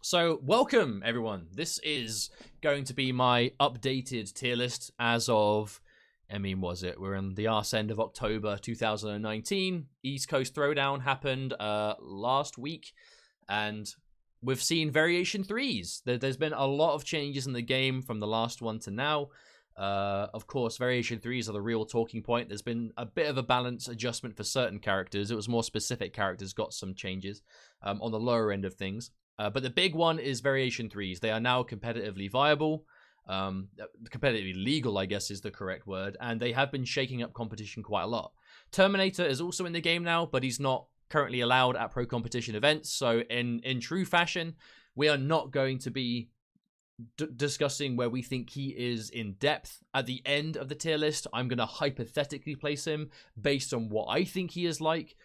So welcome everyone. This is going to be my updated tier list as of, we're in the arse end of October 2019. East Coast Throwdown happened last week, and we've seen Variation 3s. There's been a lot of changes in the game from the last one to now. Of course, Variation 3s are the real talking point. There's been a bit of a balance adjustment for certain characters. It was more specific characters got some changes on the lower end of things. But the big one is Variation 3s. They are now competitively viable. Competitively legal, I guess, is the correct word. And they have been shaking up competition quite a lot. Terminator is also in the game now, but he's not currently allowed at pro competition events. So in true fashion, we are not going to be discussing where we think he is in depth at the end of the tier list. I'm going to hypothetically place him based on what I think he is like,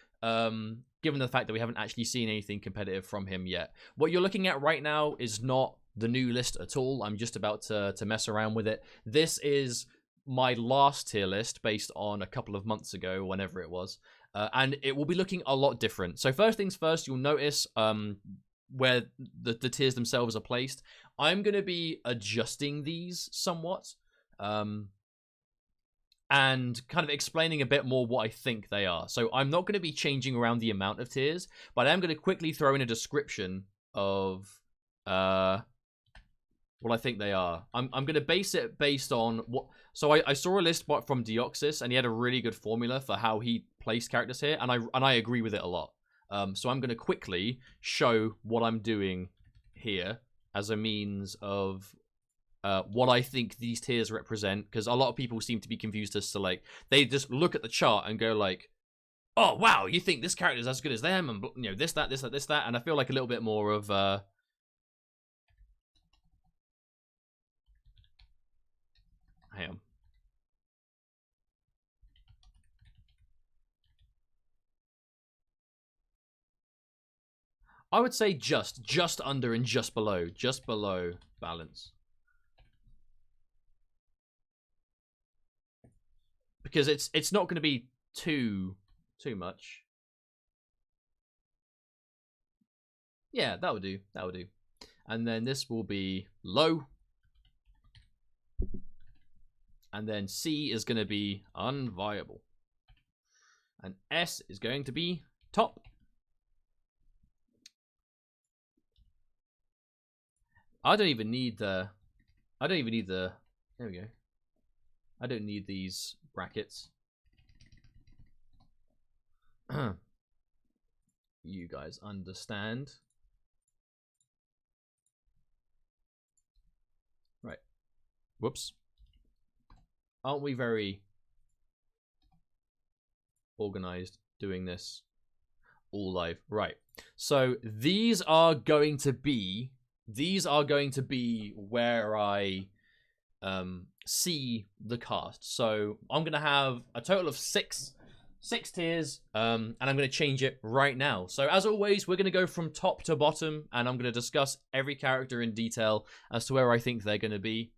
given the fact that we haven't actually seen anything competitive from him yet. What you're looking at right now is not the new list at all. I'm just about to mess around with it. This is my last tier list based on a couple of months ago, whenever it was, and it will be looking a lot different. So first things first, you'll notice where the tiers themselves are placed. I'm going to be adjusting these somewhat and kind of explaining a bit more what I think they are. So I'm not going to be changing around the amount of tiers, but I'm going to quickly throw in a description of what I think they are. I'm going to base it based on what... So I saw a list from Deoxys, and he had a really good formula for how he placed characters here, and I agree with it a lot. So I'm going to quickly show what I'm doing here as a means of what I think these tiers represent, because a lot of people seem to be confused as to, like, they just look at the chart and go like, oh wow, you think this character is as good as them, and you know, this that, and I feel like a little bit more of hang on. I would say just under and just below balance. Because it's not going to be too much. Yeah, that would do. That would do. And then this will be low. And then C is going to be unviable. And S is going to be top. I don't even need the, there we go. I don't need these brackets. You guys understand. Right. Whoops. Aren't we very organized doing this all live? Right. So these are going to be where I see the cast. So I'm going to have a total of six tiers, and I'm going to change it right now. So as always, we're going to go from top to bottom, and I'm going to discuss every character in detail as to where I think they're going to be.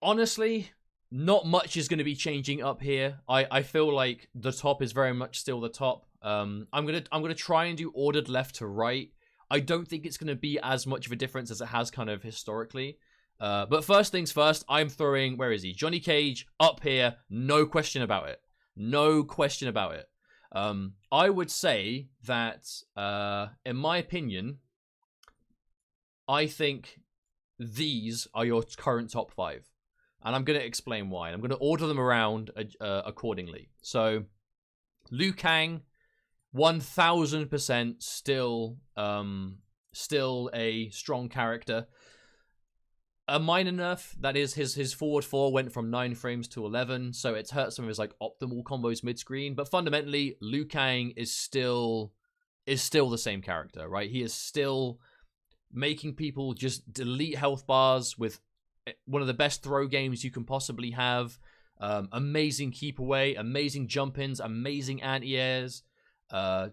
Honestly, not much is going to be changing up here. I feel like the top is very much still the top. I'm gonna try and do ordered left to right. I don't think it's going to be as much of a difference as it has kind of historically. But first things first, I'm throwing, where is he? Johnny Cage up here. No question about it. No question about it. I would say that, in my opinion, I think these are your current top 5. And I'm going to explain why. I'm going to order them around accordingly. So, Liu Kang, 1000% still a strong character. A minor nerf, that is his forward 4 went from 9 frames to 11, so it's hurt some of his like optimal combos mid-screen, but fundamentally Liu Kang is still the same character, right? He is still making people just delete health bars with one of the best throw games you can possibly have. Amazing keep away, amazing jump ins, amazing anti-airs.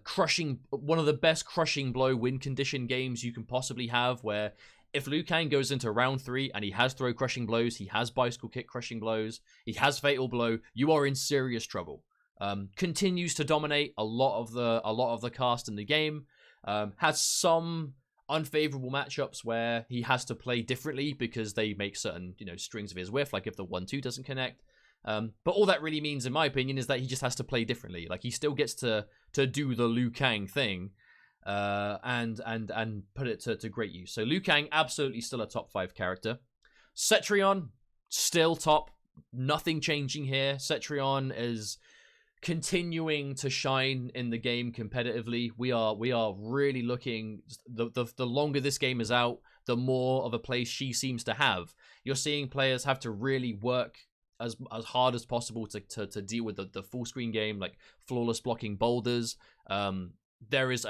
Crushing, one of the best crushing blow win condition games you can possibly have, where if Liu Kang goes into round 3 and he has throw crushing blows, he has bicycle kick crushing blows, he has fatal blow, you are in serious trouble. Continues to dominate a lot of the cast in the game. Has some unfavorable matchups where he has to play differently because they make certain, strings of his whiff, like if the 1-2 doesn't connect. But all that really means, in my opinion, is that he just has to play differently. Like, he still gets to do the Liu Kang thing, and put it to great use. So Liu Kang, absolutely still a top 5 character. Cetrion, still top. Nothing changing here. Cetrion is continuing to shine in the game competitively. We are really looking, the longer this game is out, the more of a place she seems to have. You're seeing players have to really work as hard as possible to deal with the full screen game, like flawless blocking boulders. There is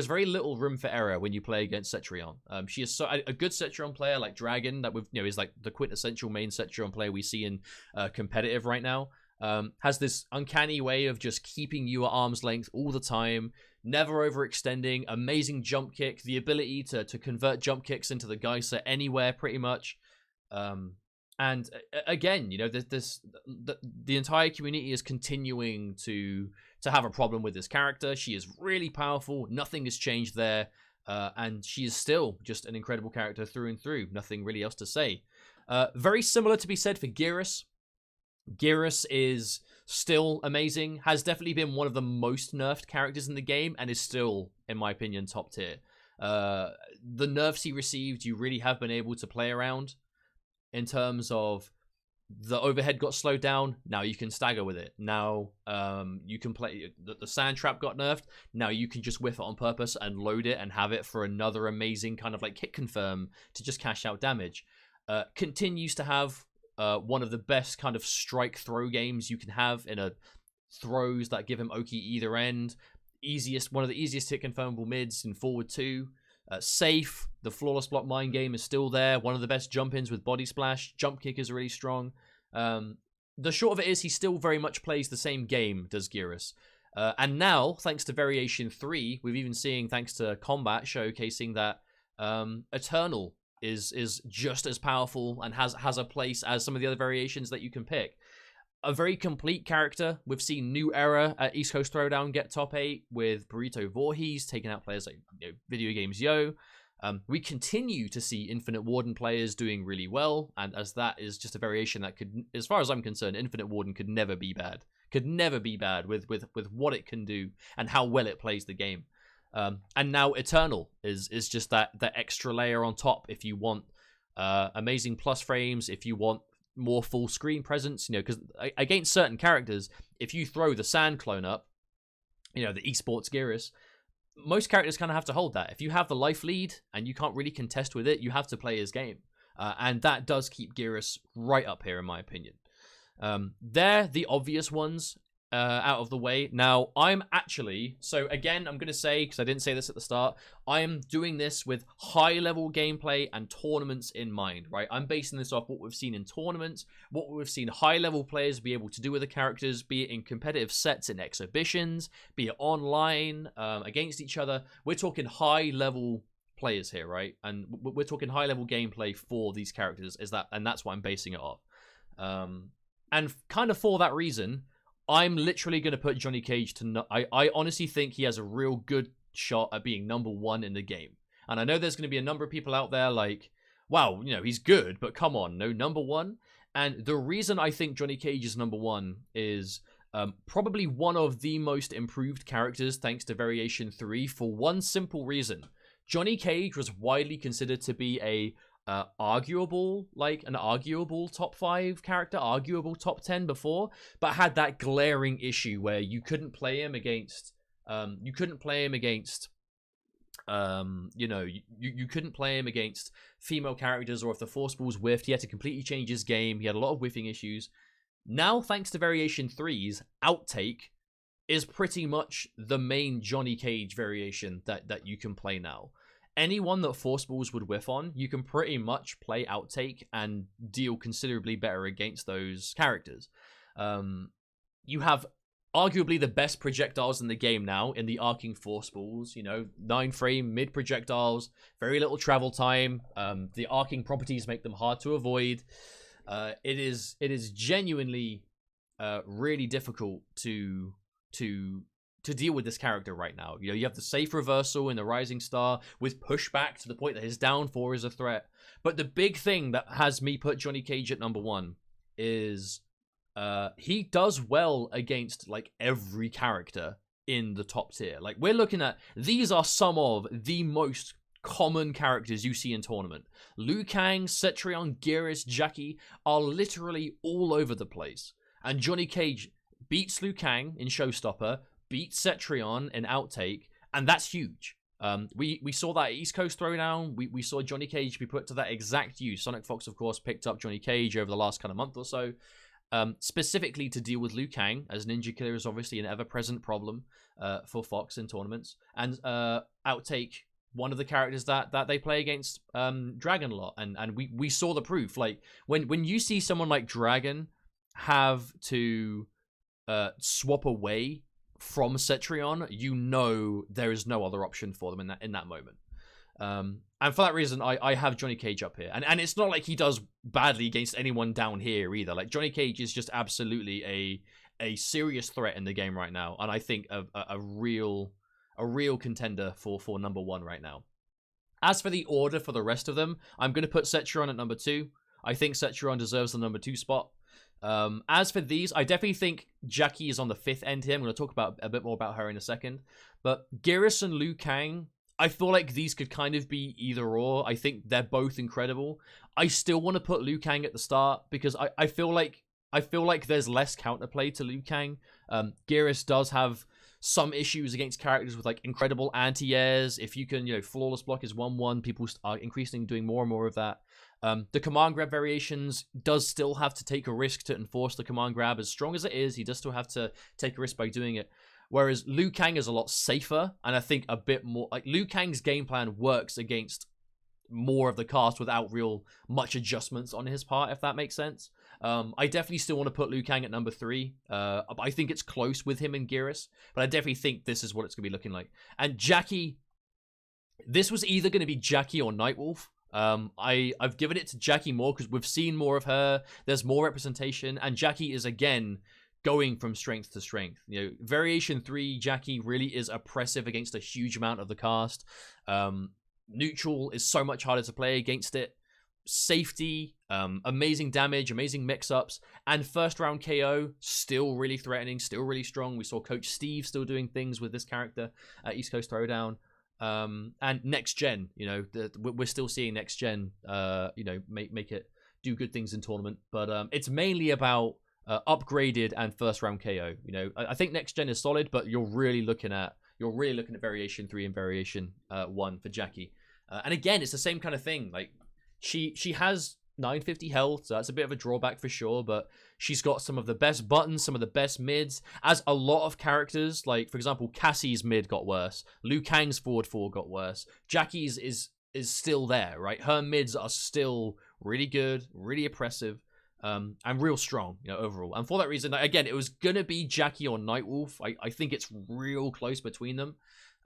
very little room for error when you play against Cetrion. She is a good Cetrion player, like Dragon, that is like the quintessential main Cetrion player we see in competitive right now. Has this uncanny way of just keeping you at arm's length all the time, never overextending, amazing jump kick, the ability to convert jump kicks into the Geyser anywhere pretty much. And again, the entire community is continuing to have a problem with this character. She is really powerful. Nothing has changed there. And she is still just an incredible character through and through. Nothing really else to say. Very similar to be said for Garrus. Garrus is still amazing, has definitely been one of the most nerfed characters in the game, and is still, in my opinion, top tier. The nerfs he received, you really have been able to play around in terms of the overhead got slowed down. Now you can stagger with it. Now you can play, the sand trap got nerfed. Now you can just whiff it on purpose and load it and have it for another amazing kind of like hit confirm to just cash out damage. Continues to have one of the best kind of strike throw games you can have in a throws that give him Oki either end. One of the easiest hit confirmable mids in forward 2. Safe, the flawless block mind game is still there. One of the best jump ins with body splash. Jump kick is really strong. The short of it is he still very much plays the same game, does Garrus. And now, thanks to Variation 3, we've even seen, thanks to Combat, showcasing that Eternal is just as powerful and has a place as some of the other variations that you can pick. A very complete character. We've seen New Era at East Coast Throwdown get top 8 with Burrito Voorhees taking out players like Video Games Yo. We continue to see Infinite Warden players doing really well, and as that is just a variation that could, as far as I'm concerned, Infinite Warden could never be bad. Could never be bad with what it can do and how well it plays the game. And now Eternal is just that extra layer on top if you want amazing plus frames, if you want more full screen presence, because against certain characters, if you throw the sand clone up, the esports Garrus, most characters kind of have to hold that. If you have the life lead and you can't really contest with it, you have to play his game. And that does keep Garrus right up here, in my opinion. They're the obvious ones out of the way. Now, I'm actually, so again, I'm going to say, because I didn't say this at the start, I am doing this with high-level gameplay and tournaments in mind, right? I'm basing this off what we've seen in tournaments, what we've seen high-level players be able to do with the characters, be it in competitive sets in exhibitions, be it online, against each other. We're talking high-level players here, right? And we're talking high-level gameplay for these characters, and that's what I'm basing it off. And kind of for that reason, I'm literally going to put Johnny Cage to... I honestly think he has a real good shot at being number 1 in the game. And I know there's going to be a number of people out there like, wow, he's good, but come on, no, number 1? And the reason I think Johnny Cage is number 1 is probably one of the most improved characters thanks to Variation 3 for one simple reason. Johnny Cage was widely considered to be an arguable top 5 character, arguable top 10 before, but had that glaring issue where you couldn't play him against you couldn't play him against female characters, or if the force balls whiffed, he had to completely change his game. He had a lot of whiffing issues. Now, thanks to Variation 3's outtake is pretty much the main Johnny Cage variation that you can play now. Anyone that force balls would whiff on, you can pretty much play outtake and deal considerably better against those characters. You have arguably the best projectiles in the game now in the arcing force balls. 9-frame mid projectiles, very little travel time. The arcing properties make them hard to avoid. It is genuinely really difficult to to deal with this character right now. You know, you have the safe reversal in the Rising Star with pushback to the point that his down 4 is a threat. But the big thing that has me put Johnny Cage at number 1 is he does well against like every character in the top tier. Like, we're looking at, these are some of the most common characters you see in tournament. Liu Kang, Cetrion, Garris, Jackie are literally all over the place. And Johnny Cage beats Liu Kang in Showstopper, beats Cetrion in Outtake, and that's huge. We saw that at East Coast Throwdown. We saw Johnny Cage be put to that exact use. Sonic Fox, of course, picked up Johnny Cage over the last kind of month or so, specifically to deal with Liu Kang, as Ninja Killer is obviously an ever-present problem for Fox in tournaments. And Outtake, one of the characters that they play against Dragon a lot, and we saw the proof. Like, when you see someone like Dragon have to swap away from Cetrion, you know there is no other option for them in that moment. And for that reason, I have Johnny Cage up here. And it's not like he does badly against anyone down here either. Like, Johnny Cage is just absolutely a serious threat in the game right now, and I think a real contender for number 1 right now. As for the order for the rest of them, I'm going to put Cetrion at number 2. I think Cetrion deserves the number 2 spot. As for these, I definitely think Jackie is on the 5th end here. I'm going to talk about a bit more about her in a second. But Garrus and Liu Kang, I feel like these could kind of be either or. I think they're both incredible. I still want to put Liu Kang at the start because I feel like there's less counterplay to Liu Kang. Garrus does have some issues against characters with like incredible anti-airs. If you can, flawless block is 1-1, people are increasingly doing more and more of that. The command grab variations does still have to take a risk to enforce the command grab. As strong as it is, he does still have to take a risk by doing it. Whereas Liu Kang is a lot safer, and I think a bit more like Liu Kang's game plan works against more of the cast without real much adjustments on his part, if that makes sense. I definitely still want to put Liu Kang at number 3. I think it's close with him and Garrus, but I definitely think this is what it's going to be looking like. And Jackie, this was either going to be Jackie or Nightwolf. I've given it to Jackie more because we've seen more of her. There's more representation, and Jackie is again going from strength to strength. Variation 3, Jackie really is oppressive against a huge amount of the cast. Neutral is so much harder to play against it. Safety, amazing damage, amazing mix-ups, and first round KO, still really threatening, still really strong. We saw Coach Steve still doing things with this character at East Coast Throwdown. And next gen, we're still seeing next gen, make it do good things in tournament, but it's mainly about upgraded and first round KO. I think next gen is solid, but you're really looking at variation 3 and variation 1 for Jackie. And again, it's the same kind of thing. Like, she has 950 health, so that's a bit of a drawback for sure, but she's got some of the best buttons, some of the best mids, as a lot of characters, like, for example, Cassie's mid got worse, Liu Kang's forward 4 got worse, Jackie's is still there, right? Her mids are still really good, really oppressive, and real strong, overall. And for that reason, again, it was gonna be Jackie or Nightwolf. I think it's real close between them,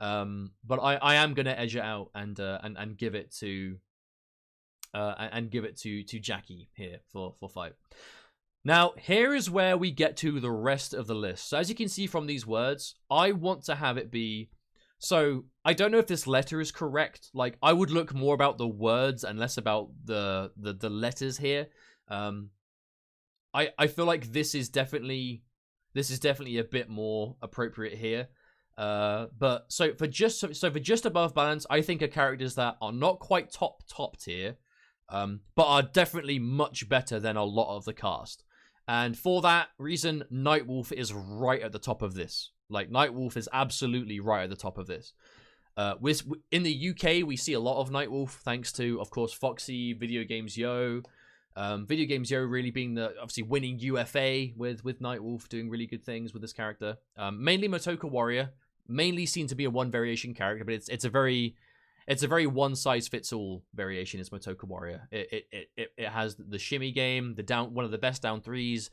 but I am gonna edge it out and give it to Jackie here for 5. Now, here is where we get to the rest of the list. So as you can see from these words, I want to have it be... So, I don't know if this letter is correct. Like, I would look more about the words and less about the letters here. I feel like this is definitely a bit more appropriate here. But so for just above balance, I think are characters that are not quite top tier, but are definitely much better than a lot of the cast. And for that reason, Nightwolf is right at the top of this. Like, Nightwolf is absolutely right at the top of this. In the UK, we see a lot of Nightwolf, thanks to, of course, Foxy, Video Games Yo. Video Games Yo really being obviously winning UFA with Nightwolf, doing really good things with this character. Mainly Motoka Warrior, mainly seen to be a one variation character, but it's a very one size fits all variation. Is Motoka Warrior. It has the shimmy game, one of the best down 3s.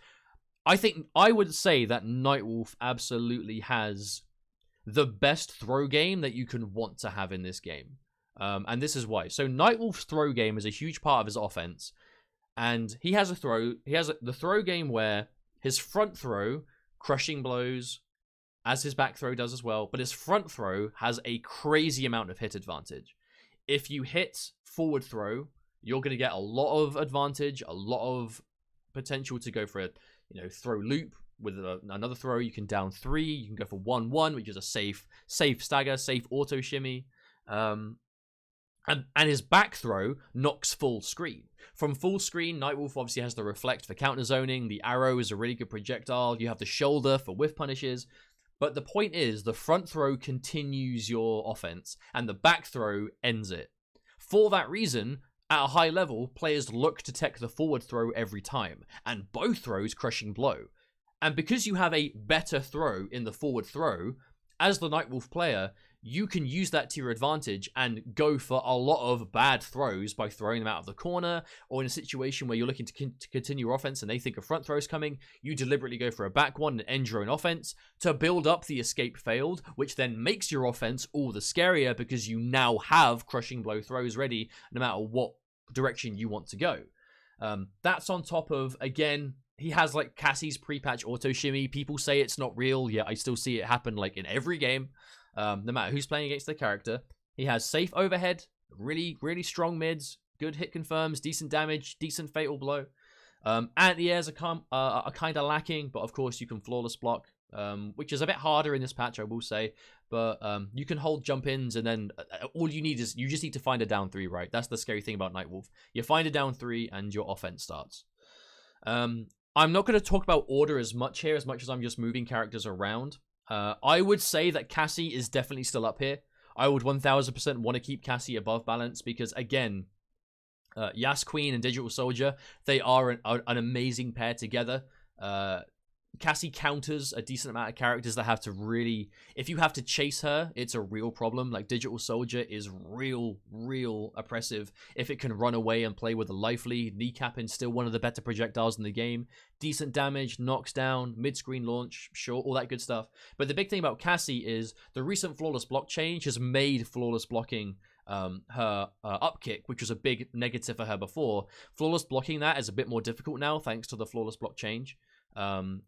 I would say that Nightwolf absolutely has the best throw game that you can want to have in this game. And this is why. So Nightwolf's throw game is a huge part of his offense. And he has the throw game where his front throw, crushing blows, as his back throw does as well, but his front throw has a crazy amount of hit advantage. If you hit forward throw, you're going to get a lot of advantage, a lot of potential to go for a throw loop. With another throw, you can down 3. You can go for 1-1, which is a safe stagger, safe auto shimmy. And his back throw knocks full screen. From full screen, Nightwolf obviously has the reflect for counter zoning. The arrow is a really good projectile. You have the shoulder for whiff punishes. But the point is, the front throw continues your offense, and the back throw ends it. For that reason, at a high level, players look to tech the forward throw every time, and both throws crushing blow. And because you have a better throw in the forward throw, as the Nightwolf player, you can use that to your advantage and go for a lot of bad throws by throwing them out of the corner, or in a situation where you're looking to continue your offense and they think a front throw is coming, you deliberately go for a back one and end your own offense to build up the escape failed, which then makes your offense all the scarier because you now have crushing blow throws ready no matter what direction you want to go. That's on top of, again, he has like Cassie's pre-patch auto shimmy. People say it's not real. Yeah, I still see it happen like in every game, no matter who's playing against the character. He has safe overhead, really, really strong mids, good hit confirms, decent damage, decent fatal blow. Anti-airs are kind of lacking, but of course you can flawless block, which is a bit harder in this patch, I will say. But you can hold jump-ins, and then all you need is, you just need to find a down 3, right? That's the scary thing about Nightwolf. You find a down 3 and your offense starts. I'm not going to talk about order as much here, as much as I'm just moving characters around. I would say that Cassie is definitely still up here. I would 1000% want to keep Cassie above balance because, again, Yas Queen and Digital Soldier, they are an amazing pair together. Cassie counters a decent amount of characters that have to really... If you have to chase her, it's a real problem. Like, Digital Soldier is real oppressive. If it can run away and play with a life lead, kneecapping still one of the better projectiles in the game. Decent damage, knocks down, mid-screen launch, sure, all that good stuff. But the big thing about Cassie is the recent flawless block change has made flawless blocking her upkick, which was a big negative for her before. Flawless blocking that is a bit more difficult now, thanks to the flawless block change.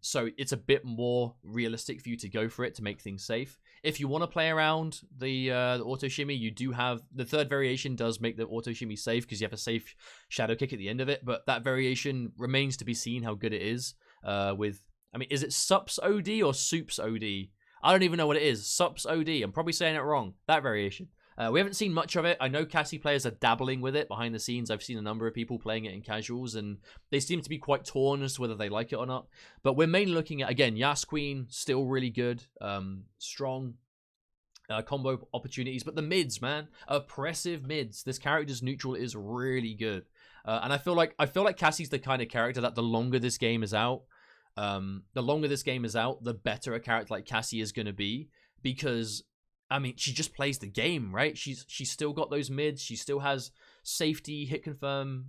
So it's a bit more realistic for you to go for it to make things safe. If you want to play around the auto shimmy, you do have the third variation does make the auto shimmy safe because you have a safe shadow kick at the end of it, but that variation remains to be seen how good it is. Is it Sups OD or Soups OD? I don't even know what it is. Sups OD. I'm probably saying it wrong. That variation. We haven't seen much of it. I know Cassie players are dabbling with it behind the scenes. I've seen a number of people playing it in casuals, and they seem to be quite torn as to whether they like it or not. But we're mainly looking at, again, Yas Queen, still really good, strong combo opportunities. But the mids, man, oppressive mids. This character's neutral is really good. And I feel like Cassie's the kind of character that the longer this game is out, the better a character like Cassie is going to be, because... she just plays the game, right? She's still got those mids. She still has safety, hit confirm,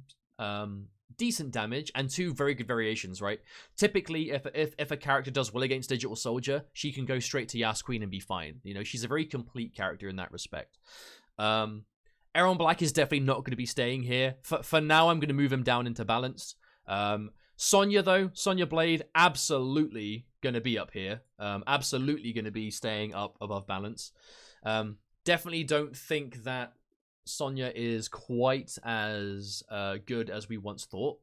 decent damage, and 2 very good variations, right? Typically, if a character does well against Digital Soldier, she can go straight to Yas Queen and be fine. She's a very complete character in that respect. Aaron Black is definitely not going to be staying here. For now, I'm going to move him down into balance. Sonya, though, Sonya Blade, absolutely going to be up here. Absolutely going to be staying up above balance. Definitely don't think that Sonya is quite as good as we once thought.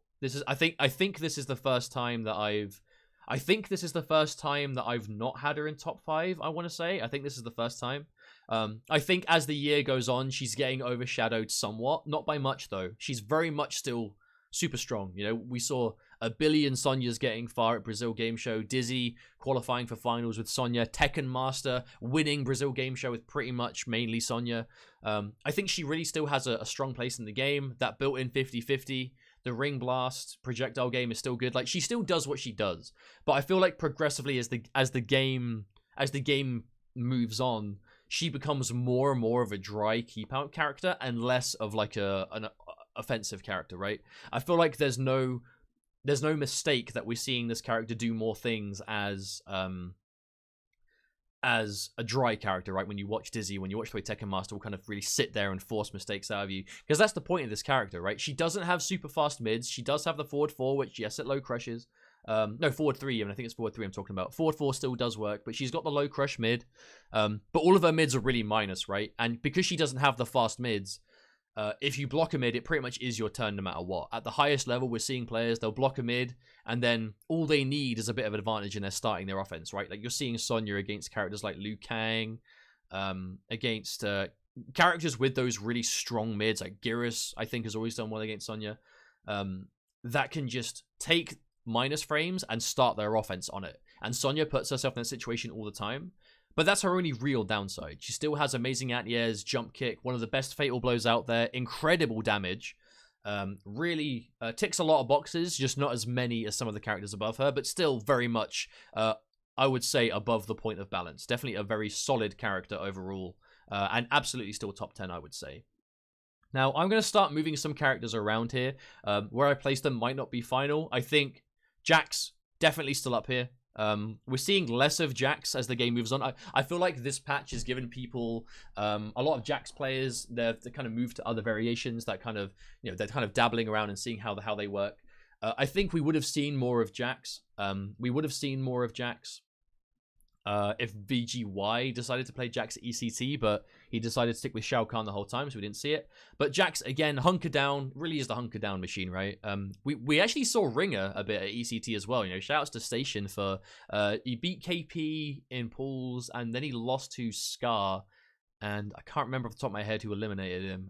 I think this is the first time that I've not had her in top 5, I want to say. I think this is the first time. I think as the year goes on, she's getting overshadowed somewhat. Not by much, though. She's very much still super strong. We saw a billion Sonyas getting far at Brazil Game Show. Dizzy qualifying for finals with Sonya. Tekken Master winning Brazil Game Show with pretty much mainly Sonya. I think she really still has a strong place in the game. That built-in 50-50. The ring blast projectile game is still good. Like, she still does what she does. But I feel like progressively as the game moves on, she becomes more and more of a dry keep out character and less of like an offensive character, right? I feel like there's no mistake that we're seeing this character do more things as a dry character, right? When you watch Dizzy, when you watch the way Tekken Master will kind of really sit there and force mistakes out of you, because that's the point of this character, right? She doesn't have super fast mids. She does have the forward 4, which, yes, it low crushes. No, forward 3 even. I think it's forward 3 I'm talking about. Forward 4 still does work, but she's got the low crush mid. But all of her mids are really minus, right? And because she doesn't have the fast mids, if you block a mid, it pretty much is your turn no matter what. At the highest level, we're seeing players, they'll block a mid, and then all they need is a bit of advantage and they're starting their offense, right? Like, you're seeing Sonya against characters like Liu Kang, against characters with those really strong mids, like Garrus, I think, has always done well against Sonya, that can just take minus frames and start their offense on it. And Sonya puts herself in that situation all the time. But that's her only real downside. She still has amazing anti-airs, jump kick, one of the best fatal blows out there, incredible damage. Really ticks a lot of boxes, just not as many as some of the characters above her, but still very much, I would say, above the point of balance. Definitely a very solid character overall, and absolutely still top 10, I would say. Now, I'm going to start moving some characters around here. Where I place them might not be final. I think Jax, definitely still up here. We're seeing less of Jax as the game moves on. I feel like this patch has given people, a lot of Jax players, they kind of move to other variations that kind of, you know, they're kind of dabbling around and seeing how they work. I think we would have seen more of Jax. If VGY decided to play Jax at ECT, but he decided to stick with Shao Kahn the whole time, so we didn't see it. But Jax, again, hunker down, really is the hunker down machine, right? We actually saw Ringer a bit at ECT as well. You know, shout outs to Station for, he beat KP in pools, and then he lost to Scar, and I can't remember off the top of my head who eliminated him.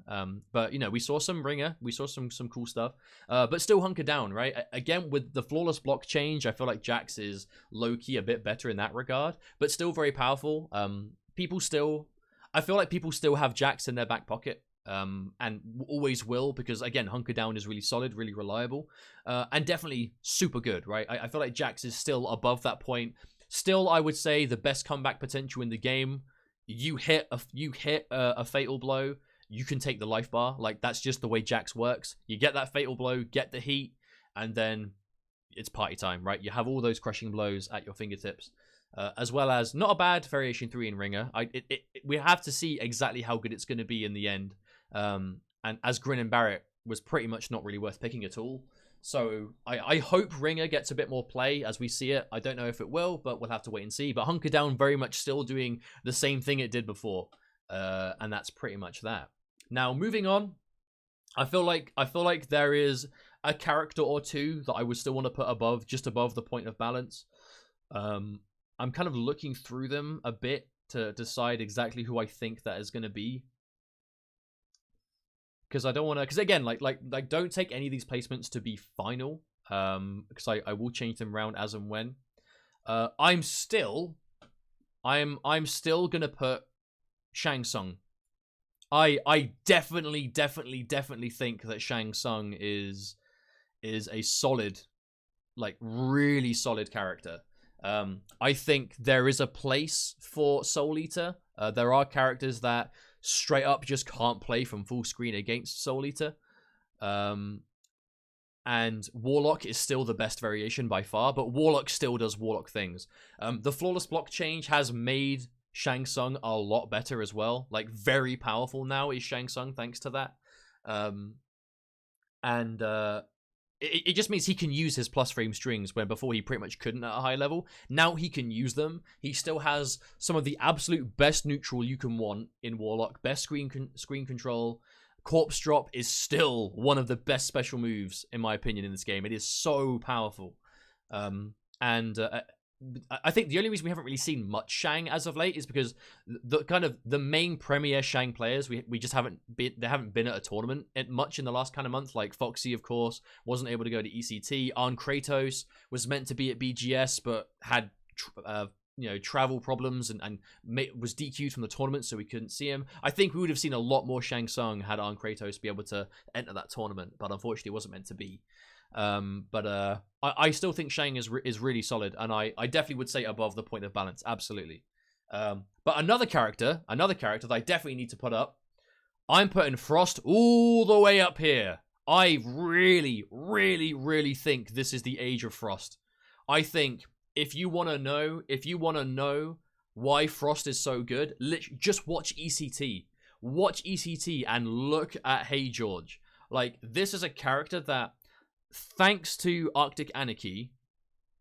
But, you know, we saw some Ringer, we saw some cool stuff, but still hunker down, right? Again, with the flawless block change, I feel like Jax is low-key a bit better in that regard, but still very powerful. I feel like people still have Jax in their back pocket, and always will, because, again, hunker down is really solid, really reliable, and definitely super good, right? I feel like Jax is still above that point. Still, I would say, the best comeback potential in the game. You hit a fatal blow, you can take the life bar. Like, that's just the way Jax works. You get that fatal blow, get the heat, and then it's party time, right? You have all those crushing blows at your fingertips, as well as not a bad variation 3 in Ringer. We have to see exactly how good it's going to be in the end. And as Grin and Barrett was pretty much not really worth picking at all. So I hope Ringer gets a bit more play as we see it. I don't know if it will, but we'll have to wait and see. But hunker down very much still doing the same thing it did before, and that's pretty much that. Now, moving on, I feel like there is a character or two that I would still want to put just above the point of balance. I'm kind of looking through them a bit to decide exactly who I think that is going to be. Because I don't want to, because again, like don't take any of these placements to be final, because I will change them around as and when. I'm still gonna put Shang Tsung. I definitely think that Shang Tsung is a solid, like, really solid character. I think there is a place for Soul Eater. There are characters that straight up just can't play from full screen against Soul Eater. And Warlock is still the best variation by far, but Warlock still does Warlock things. The flawless block change has made Shang Tsung a lot better as well. Like, very powerful now is Shang Tsung thanks to that. It just means he can use his plus frame strings where before he pretty much couldn't at a high level. Now he can use them. He still has some of the absolute best neutral you can want in Warlock. Best screen control. Corpse Drop is still one of the best special moves, in my opinion, in this game. It is so powerful. I think the only reason we haven't really seen much Shang as of late is because the main premier Shang players, we just haven't been at a tournament much in the last kind of month. Like Foxy, of course, wasn't able to go to ECT. Arn Kratos was meant to be at BGS but had travel problems and was DQ'd from the tournament, so we couldn't see him. I think we would have seen a lot more Shang Tsung had Arn Kratos be able to enter that tournament, but unfortunately it wasn't meant to be. I still think Shang is really solid, and I definitely would say above the point of balance, absolutely. But another character that I definitely need to put up, I'm putting Frost all the way up here. I really, really, really think this is the age of Frost. I think if you want to know why Frost is so good, just watch ECT. Watch ECT and look at Hey George. Like, this is a character that, thanks to Arctic Anarchy,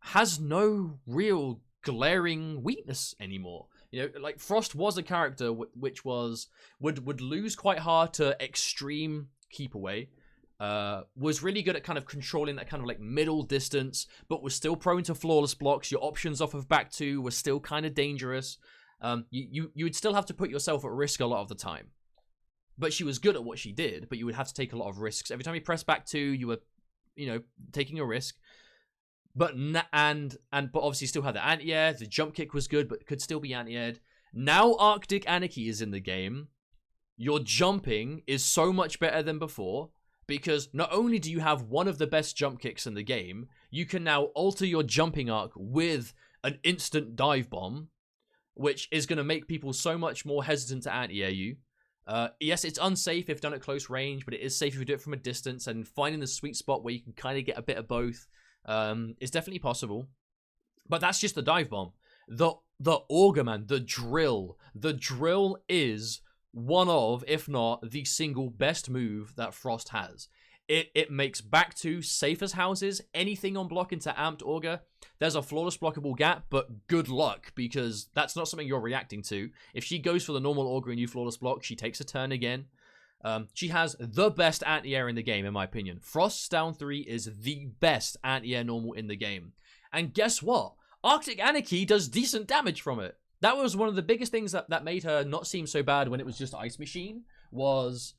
has no real glaring weakness anymore. You know, like Frost was a character which would lose quite hard to extreme keep away. Was really good at kind of controlling that kind of like middle distance, but was still prone to flawless blocks. Your options off of back two were still kind of dangerous. You would still have to put yourself at risk a lot of the time. But she was good at what she did, but you would have to take a lot of risks. Every time you press back two, you were, you know, taking a risk. But obviously still had the anti-air. The jump kick was good, but could still be anti-aired. Now Arctic Anarchy is in the game. Your jumping is so much better than before, because not only do you have one of the best jump kicks in the game, you can now alter your jumping arc with an instant dive bomb, which is going to make people so much more hesitant to anti-air you. Yes, it's unsafe if done at close range, but it is safe if you do it from a distance, and finding the sweet spot where you can kind of get a bit of both is definitely possible. But that's just the dive bomb. The auger, man, the drill is one of, if not the single best move that Frost has. It makes back two safe as houses. Anything on block into amped auger, there's a flawless blockable gap, but good luck, because that's not something you're reacting to. If she goes for the normal auger and you flawless block, she takes a turn again. She has the best anti-air in the game, in my opinion. Frost's down 3 is the best anti-air normal in the game. And guess what? Arctic Anarchy does decent damage from it. That was one of the biggest things that made her not seem so bad when it was just Ice Machine, was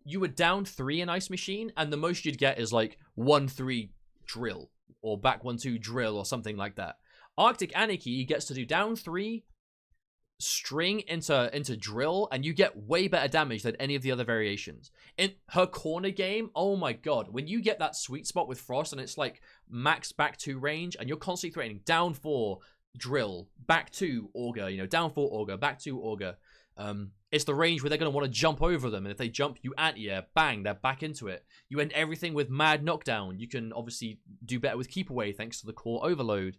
you were down 3 in Ice Machine, and the most you'd get is like 1-3 drill, or back 1-2 drill, or something like that. Arctic Anarchy gets to do down 3, string into drill, and you get way better damage than any of the other variations. In her corner game, oh my god, when you get that sweet spot with Frost, and it's like max back 2 range, and you're constantly threatening down 4 drill, back 2 auger, you know, down 4 auger, back 2 auger. It's the range where they're going to want to jump over them, and if they jump, you anti-air, bang, they're back into it. You end everything with mad knockdown. You can obviously do better with keep away thanks to the core overload.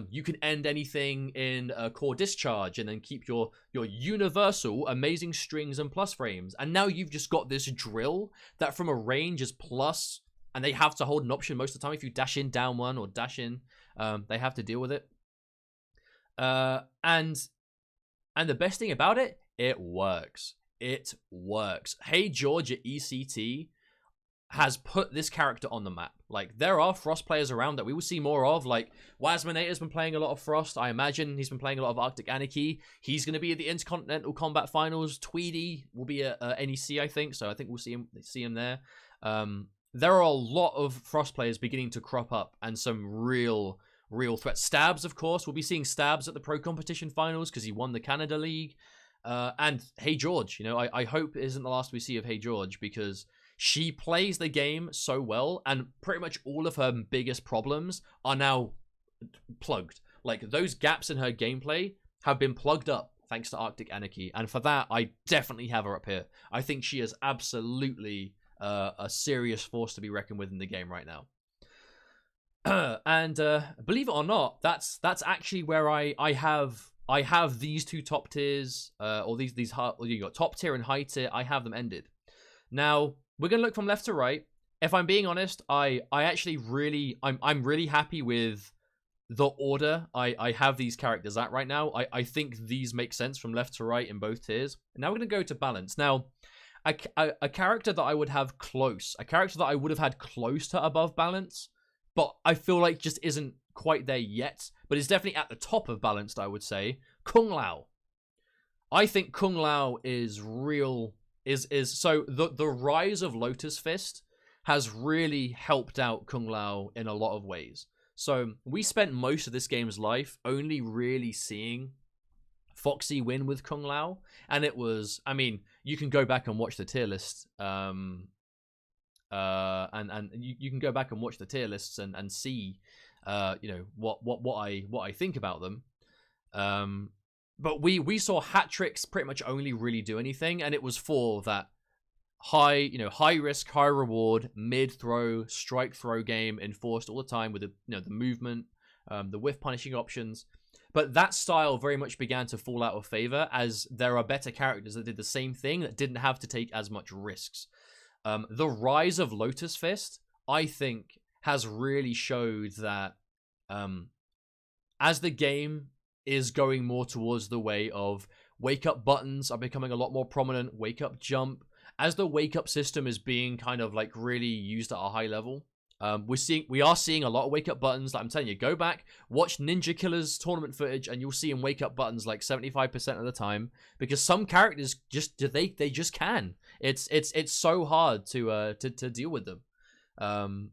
You can end anything in a core discharge, and then keep your universal amazing strings and plus frames. And now you've just got this drill that from a range is plus, and they have to hold an option most of the time. If you dash in down 1 or dash in, they have to deal with it. And the best thing about it, it works. It works. Hey George at ECT has put this character on the map. Like, there are Frost players around that we will see more of. Like, Wasminator's been playing a lot of Frost. I imagine he's been playing a lot of Arctic Anarchy. He's going to be at the Intercontinental Combat Finals. Tweedy will be at NEC, I think. So I think we'll see him there. There are a lot of Frost players beginning to crop up, and some real threats. Stabs, of course. We'll be seeing Stabs at the Pro Competition Finals because he won the Canada League. And Hey George, you know, I hope it isn't the last we see of Hey George, because she plays the game so well, and pretty much all of her biggest problems are now plugged. Like, those gaps in her gameplay have been plugged up thanks to Arctic Anarchy, and for that, I definitely have her up here. I think she is absolutely a serious force to be reckoned with in the game right now. And believe it or not, that's actually where I have these two top tiers, or these you got top tier and high tier. I have them ended. Now we're gonna look from left to right. If I'm being honest, I'm really happy with the order I have these characters at right now. I think these make sense from left to right in both tiers. Now we're gonna go to balance. Now, a character that I would have close, a character that I would have had close to above balance, but I feel like just isn't quite there yet, but is definitely at the top of balanced, I would say. Kung Lao. I think Kung Lao is so the rise of Lotus Fist has really helped out Kung Lao in a lot of ways. So we spent most of this game's life only really seeing Foxy win with Kung Lao, and it was, I mean, you can go back and watch the tier list, and you can go back and watch the tier lists and see, you know, what I think about them. But we saw hat tricks pretty much only really do anything, and it was for that high risk, high reward, mid throw, strike throw game enforced all the time with the the movement, the whiff punishing options. But that style very much began to fall out of favor, as there are better characters that did the same thing that didn't have to take as much risks. The rise of Lotus Fist, I think, has really showed that As the game is going more towards the way of wake up buttons are becoming a lot more prominent, wake up jump, as the wake up system is being kind of like really used at a high level, we are seeing a lot of wake up buttons. Like I'm telling you, go back, watch Ninja Killer's tournament footage, and you'll see him wake up buttons like 75% of the time, because some characters just they just can. It's so hard to deal with them, and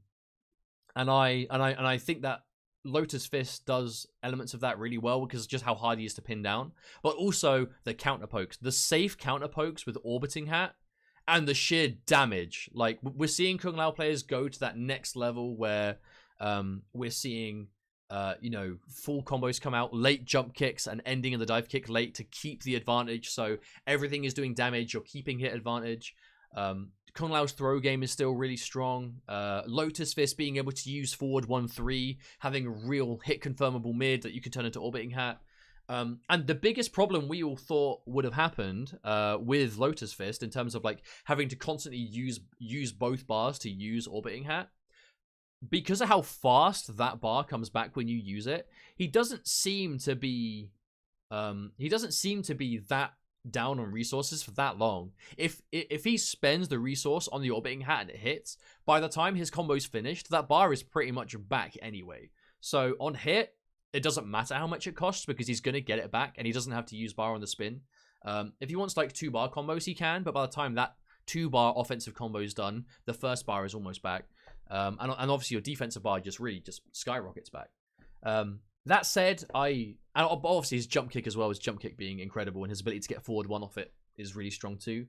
I think that Lotus Fist does elements of that really well because just how hard he is to pin down, but also the counter pokes, the safe counter pokes with orbiting hat, and the sheer damage. Like we're seeing Kung Lao players go to that next level where we're seeing full combos come out, late jump kicks and ending in the dive kick late to keep the advantage, so everything is doing damage, you're keeping hit advantage. Kung Lao's throw game is still really strong. Lotus Fist being able to use forward 1-3, having a real hit confirmable mid that you can turn into orbiting hat. And the biggest problem we all thought would have happened with Lotus Fist in terms of like having to constantly use both bars to use orbiting hat, because of how fast that bar comes back when you use it, he doesn't seem to be that down on resources for that long. If he spends the resource on the orbiting hat and it hits, by the time his combo's finished, that bar is pretty much back anyway. So on hit, it doesn't matter how much it costs because he's going to get it back and he doesn't have to use bar on the spin. If he wants like 2-bar combos, he can, but by the time that 2-bar offensive combo is done, the first bar is almost back. And obviously your defensive bar just skyrockets back. That said, and obviously his jump kick as well, his jump kick being incredible, and his ability to get forward one off it is really strong too.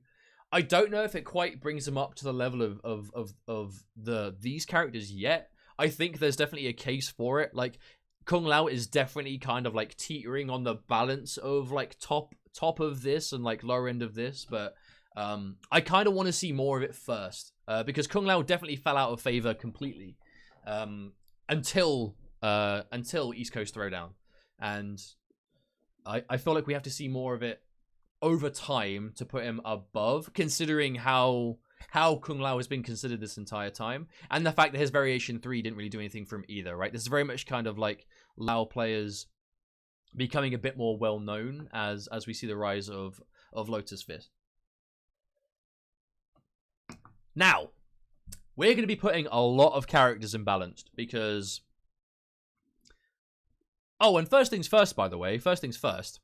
I don't know if it quite brings him up to the level of these characters yet. I think there's definitely a case for it. Like Kung Lao is definitely kind of like teetering on the balance of like top of this and like lower end of this, but I kind of want to see more of it first, because Kung Lao definitely fell out of favor completely until East Coast Throwdown, and I feel like we have to see more of it over time to put him above, considering how Kung Lao has been considered this entire time, and the fact that his Variation 3 didn't really do anything for him either, right? This is very much kind of like Lao players becoming a bit more well known as we see the rise of Lotus Fist. Now, we're going to be putting a lot of characters in balanced because... Oh, and first things first, by the way. First things first.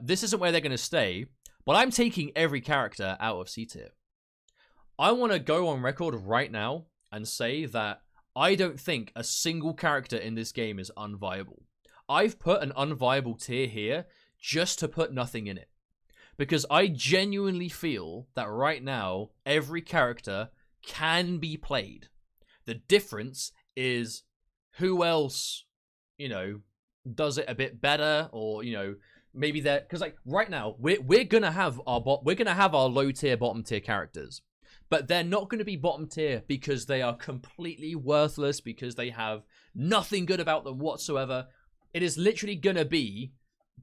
This isn't where they're going to stay, but I'm taking every character out of C tier. I want to go on record right now and say that I don't think a single character in this game is unviable. I've put an unviable tier here just to put nothing in it, because I genuinely feel that right now, every character can be played. The difference is who else, does it a bit better, or, maybe they're, because like right now, we're gonna have our low tier, bottom tier characters, but they're not going to be bottom tier because they are completely worthless, because they have nothing good about them whatsoever. It is literally going to be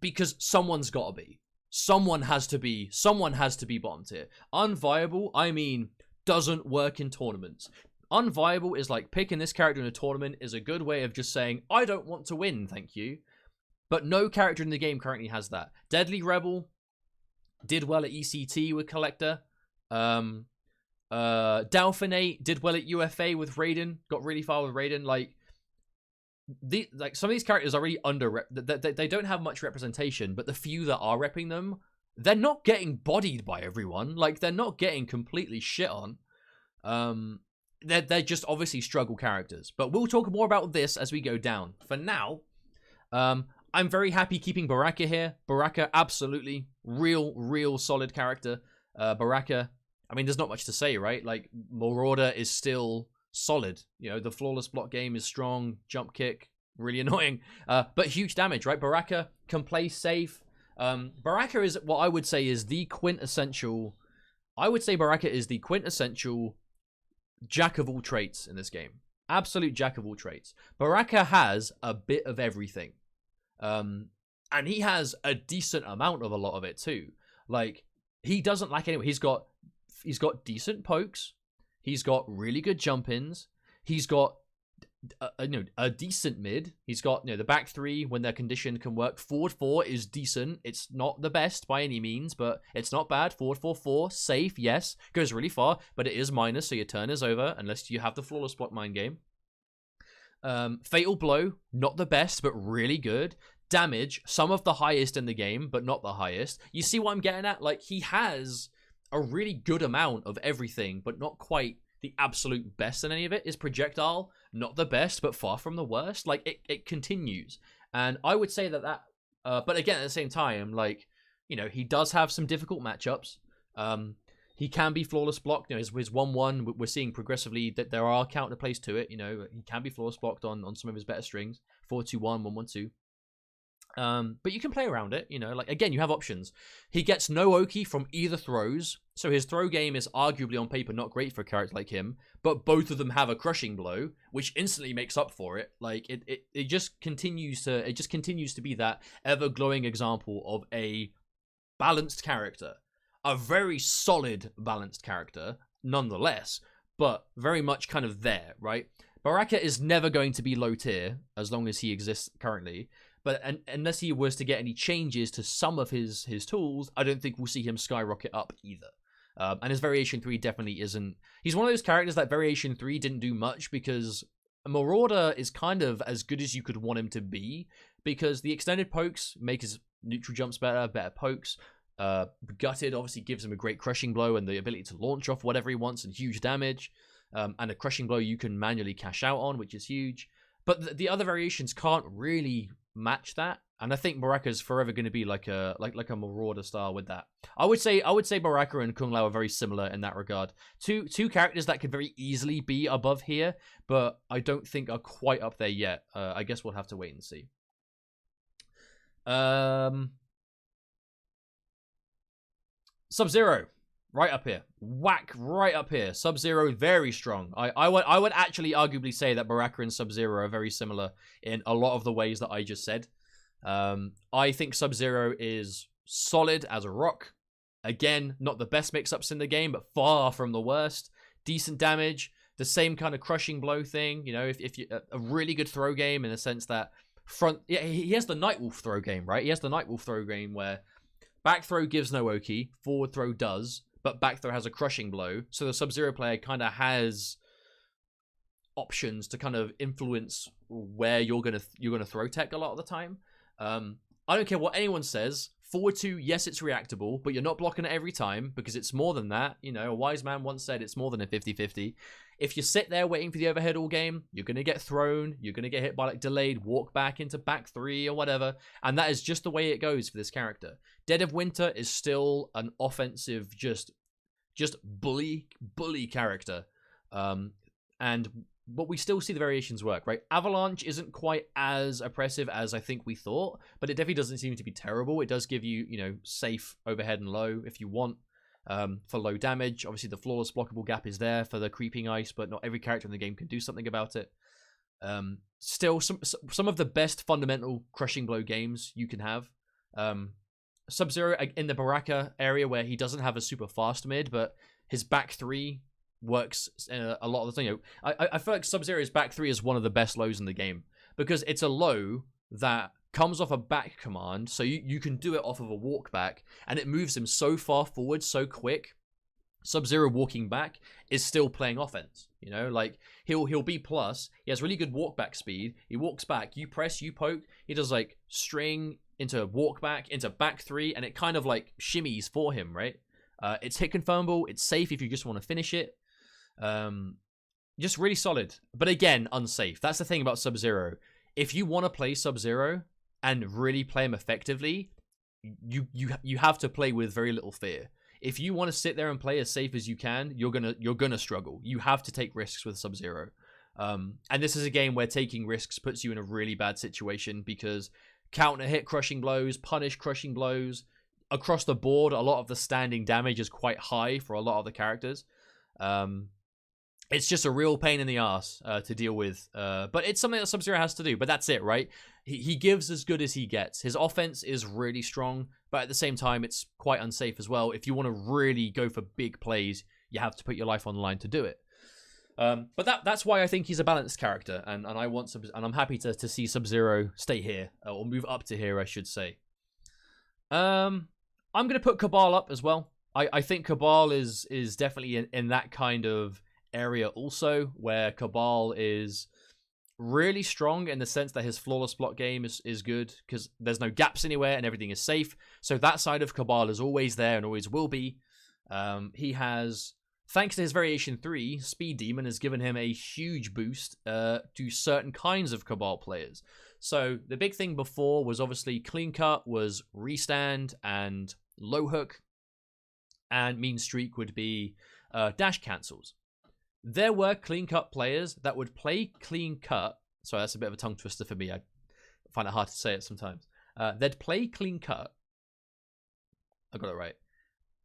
because someone's got to be. Someone has to be bottom tier. Unviable, I mean, doesn't work in tournaments. Unviable is like picking this character in a tournament is a good way of just saying, I don't want to win, thank you. But no character in the game currently has that. Deadly Rebel did well at ECT with Collector. Dalfinate did well at UFA with Raiden, got really far with Raiden. Like some of these characters are really they don't have much representation, but the few that are repping them, they're not getting bodied by everyone. Like they're not getting completely shit on. They're just obviously struggle characters, but we'll talk more about this as we go down. For now, I'm very happy keeping Baraka here. Baraka, absolutely real solid character. Baraka, I mean, there's not much to say, right? Like Marauder is still solid. The flawless block game is strong. Jump kick, really annoying, but huge damage, right? Baraka can play safe. Baraka is what I would say is the quintessential. I would say Baraka is the quintessential jack of all traits in this game. Absolute jack of all traits. Baraka has a bit of everything. And he has a decent amount of a lot of it too. Like, he doesn't lack anything. He's got decent pokes. He's got really good jump-ins. He's got a decent mid. He's got the back three when they're conditioned can work. Forward four is decent. It's not the best by any means, but it's not bad. Forward 4-4, safe, yes, goes really far, but it is minus, so your turn is over unless you have the flawless block mind game. Fatal blow, not the best, but really good. Damage, some of the highest in the game, but not the highest. You see what I'm getting at? Like, he has a really good amount of everything, but not quite the absolute best in any of it. Is projectile, not the best, but far from the worst. Like, it continues. And I would say that but again, at the same time, like, he does have some difficult matchups. He can be flawless blocked. His 1-1, we're seeing progressively that there are counterplays to it. He can be flawless blocked on some of his better strings. 4-2-1, 1-1-2. But you can play around it, like, again, you have options. He gets no Oki from either throws, so his throw game is arguably on paper not great for a character like him, but both of them have a crushing blow, which instantly makes up for it. Like, it just continues to be that ever-glowing example of a balanced character. A very solid balanced character, nonetheless, but very much kind of there, right? Baraka is never going to be low tier as long as he exists currently. But unless he was to get any changes to some of his tools, I don't think we'll see him skyrocket up either. And his Variation 3 definitely isn't... He's one of those characters that Variation 3 didn't do much because Marauder is kind of as good as you could want him to be, because the extended pokes make his neutral jumps better pokes. Gutted obviously gives him a great crushing blow and the ability to launch off whatever he wants and huge damage. And a crushing blow you can manually cash out on, which is huge. But the other variations can't really match that, and I think Baraka's forever going to be like a Marauder style with that. I would say Baraka and Kung Lao are very similar in that regard. Two characters that could very easily be above here, but I don't think are quite up there yet. I guess we'll have to wait and see. Sub-Zero, right up here. Whack, right up here. Sub-Zero, very strong. I would actually arguably say that Baraka and Sub-Zero are very similar in a lot of the ways that I just said. I think Sub-Zero is solid as a rock. Again, not the best mix-ups in the game, but far from the worst. Decent damage, the same kind of crushing blow thing. If you a really good throw game in the sense that he has the Nightwolf throw game, right? He has the Nightwolf throw game where back throw gives no Oki, forward throw does, but back throw has a crushing blow. So the Sub-Zero player kind of has options to kind of influence where you're gonna throw tech a lot of the time. I don't care what anyone says. Forward 2, yes, it's reactable, but you're not blocking it every time because it's more than that. A wise man once said it's more than a 50-50. If you sit there waiting for the overhead all game, you're going to get thrown. You're going to get hit by like delayed walk back into back 3 or whatever. And that is just the way it goes for this character. Dead of Winter is still an offensive, just bully character. But we still see the variations work, right? Avalanche isn't quite as oppressive as I think we thought, but it definitely doesn't seem to be terrible. It does give you, safe overhead and low if you want, for low damage. Obviously, the flawless blockable gap is there for the creeping ice, but not every character in the game can do something about it. Still, some of the best fundamental crushing blow games you can have. Sub-Zero in the Baraka area where he doesn't have a super fast mid, but his back 3 works a lot of the time. I feel like Sub-Zero's back 3 is one of the best lows in the game because it's a low that comes off a back command, so you can do it off of a walk back, and it moves him so far forward so quick. Sub-Zero walking back is still playing offense. Like he'll be plus. He has really good walk back speed. He walks back, you press, you poke. He does like string into walk back into back 3, and it kind of like shimmies for him, right? It's hit confirmable. It's safe if you just want to finish it. Just really solid, but again, unsafe. That's the thing about Sub-Zero. If you want to play Sub-Zero and really play him effectively, you have to play with very little fear. If you want to sit there and play as safe as you can, you're gonna struggle. You have to take risks with Sub-Zero. And this is a game where taking risks puts you in a really bad situation because counter hit crushing blows, punish crushing blows. Across the board, a lot of the standing damage is quite high for a lot of the characters. It's just a real pain in the ass to deal with. But it's something that Sub-Zero has to do. But that's it, right? He gives as good as he gets. His offense is really strong, but at the same time, it's quite unsafe as well. If you want to really go for big plays, you have to put your life on the line to do it. But that's why I think he's a balanced character, and I want and I'm happy to see Sub-Zero stay here, or move up to here, I should say. I'm gonna put Cabal up as well. I think Cabal is definitely in that kind of area also, where Cabal is really strong in the sense that his flawless block game is good because there's no gaps anywhere and everything is safe. So that side of Cabal is always there and always will be. He has, thanks to his variation 3, Speed Demon has given him a huge boost to certain kinds of Cabal players. So the big thing before was obviously Clean Cut was restand and low hook, and Mean Streak would be dash cancels. There were Clean Cut players that would play Clean Cut. Sorry, that's a bit of a tongue twister for me. I find it hard to say it sometimes. They'd play Clean Cut. I got it right.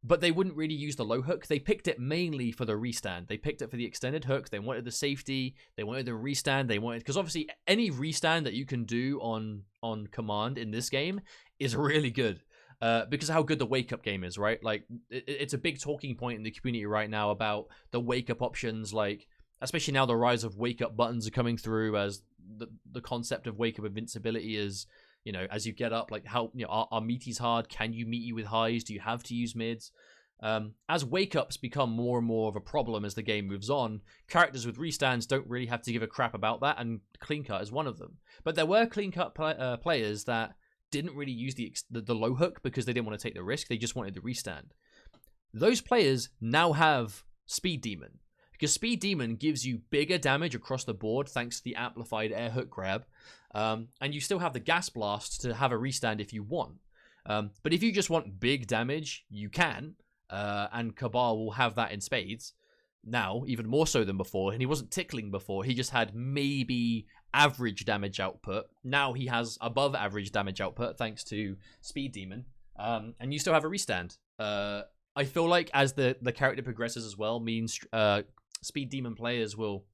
But they wouldn't really use the low hook. They picked it mainly for the restand. They picked it for the extended hook. They wanted the safety. They wanted the restand. They wanted, because obviously any restand that you can do on command in this game is really good. Because of how good the wake-up game is, right? Like, it's a big talking point in the community right now about the wake-up options, like, especially now the rise of wake-up buttons are coming through, as the concept of wake-up invincibility is, you know, as you get up, like, how, you know, are meaties hard? Can you meaty with highs? Do you have to use mids? As wake-ups become more and more of a problem as the game moves on, characters with restands don't really have to give a crap about that, and Clean Cut is one of them. But there were Clean Cut players that didn't really use the low hook because they didn't want to take the risk. They just wanted the restand. Those players now have Speed Demon, because Speed Demon gives you bigger damage across the board thanks to the amplified air hook grab, and you still have the gas blast to have a restand if you want. But if you just want big damage, you can, and Cabal will have that in spades now, even more so than before. And he wasn't tickling before. He just had maybe average damage output. Now he has above average damage output thanks to Speed Demon, and you still have a restand. I feel like as the character progresses as well, means Speed Demon players will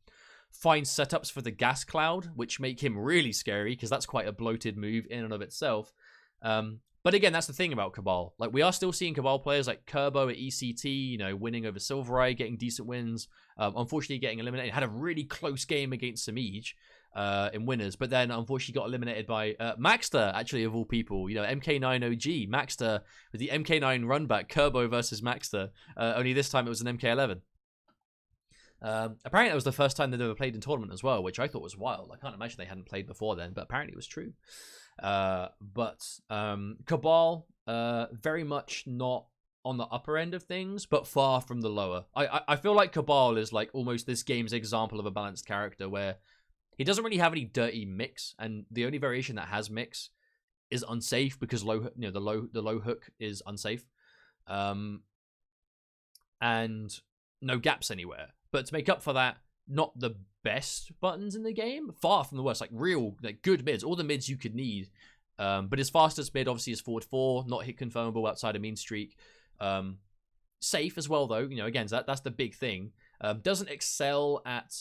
find setups for the gas cloud, which make him really scary, because that's quite a bloated move in and of itself. But again, that's the thing about Cabal. Like, we are still seeing Cabal players like Kerbo at ECT, you know, winning over Silvereye, getting decent wins. Unfortunately, getting eliminated. Had a really close game against Samij in winners, but then unfortunately got eliminated by Maxter, actually, of all people. You know, MK9 OG, Maxter with the MK9 runback, Kerbo versus Maxter. Only this time it was an MK11. Apparently that was the first time they'd ever played in tournament as well, which I thought was wild. I can't imagine they hadn't played before then, but apparently it was true. But Cabal, very much not on the upper end of things, but far from the lower. I feel like Cabal is like almost this game's example of a balanced character, where he doesn't really have any dirty mix, and the only variation that has mix is unsafe, because the low hook is unsafe, and no gaps anywhere. But to make up for that, not the best buttons in the game, far from the worst. Like real, like good mids, all the mids you could need. But his fastest mid obviously is forward 4, not hit confirmable outside of Mean Streak. Safe as well though, you know, again, that's the big thing. Doesn't excel at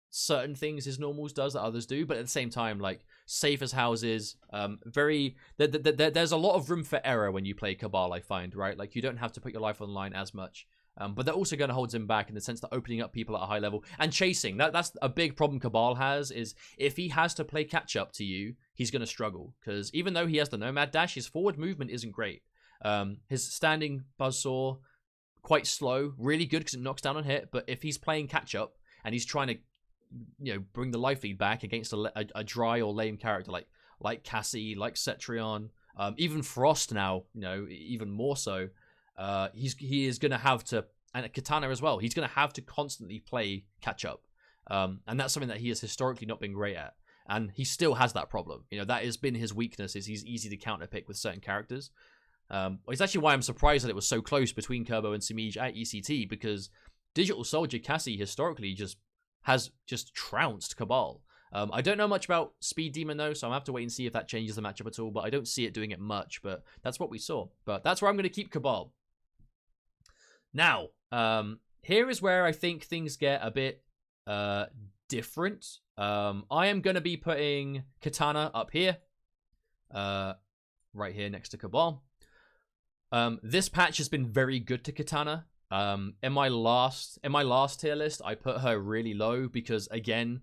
certain things his normals does that others do, but at the same time, like, safe as houses. There's a lot of room for error when you play Cabal, I find, right? Like, you don't have to put your life on the line as much. But that also going to hold him back in the sense that opening up people at a high level and chasing. That's a big problem Cabal has, is if he has to play catch up to you, he's going to struggle. Because even though he has the Nomad Dash, his forward movement isn't great. His standing buzzsaw, quite slow, really good because it knocks down on hit. But if he's playing catch up and he's trying to, you know, bring the life lead back against a dry or lame character like Cassie, like Cetrion, even Frost now, you know, even more so. He is going to have to, and Katana as well, he's going to have to constantly play catch up. And that's something that he has historically not been great at. And he still has that problem. You know, that has been his weakness, is he's easy to counterpick with certain characters. It's actually why I'm surprised that it was so close between Kerbo and Samij at ECT, because Digital Soldier Cassie historically has trounced Cabal. I don't know much about Speed Demon though, so I'm gonna have to wait and see if that changes the matchup at all, but I don't see it doing it much, but that's what we saw. But that's where I'm going to keep Cabal. Now, here is where I think things get a bit different. I am going to be putting Katana up here, right here next to Cabal. This patch has been very good to Katana. In my last tier list, I put her really low because, again,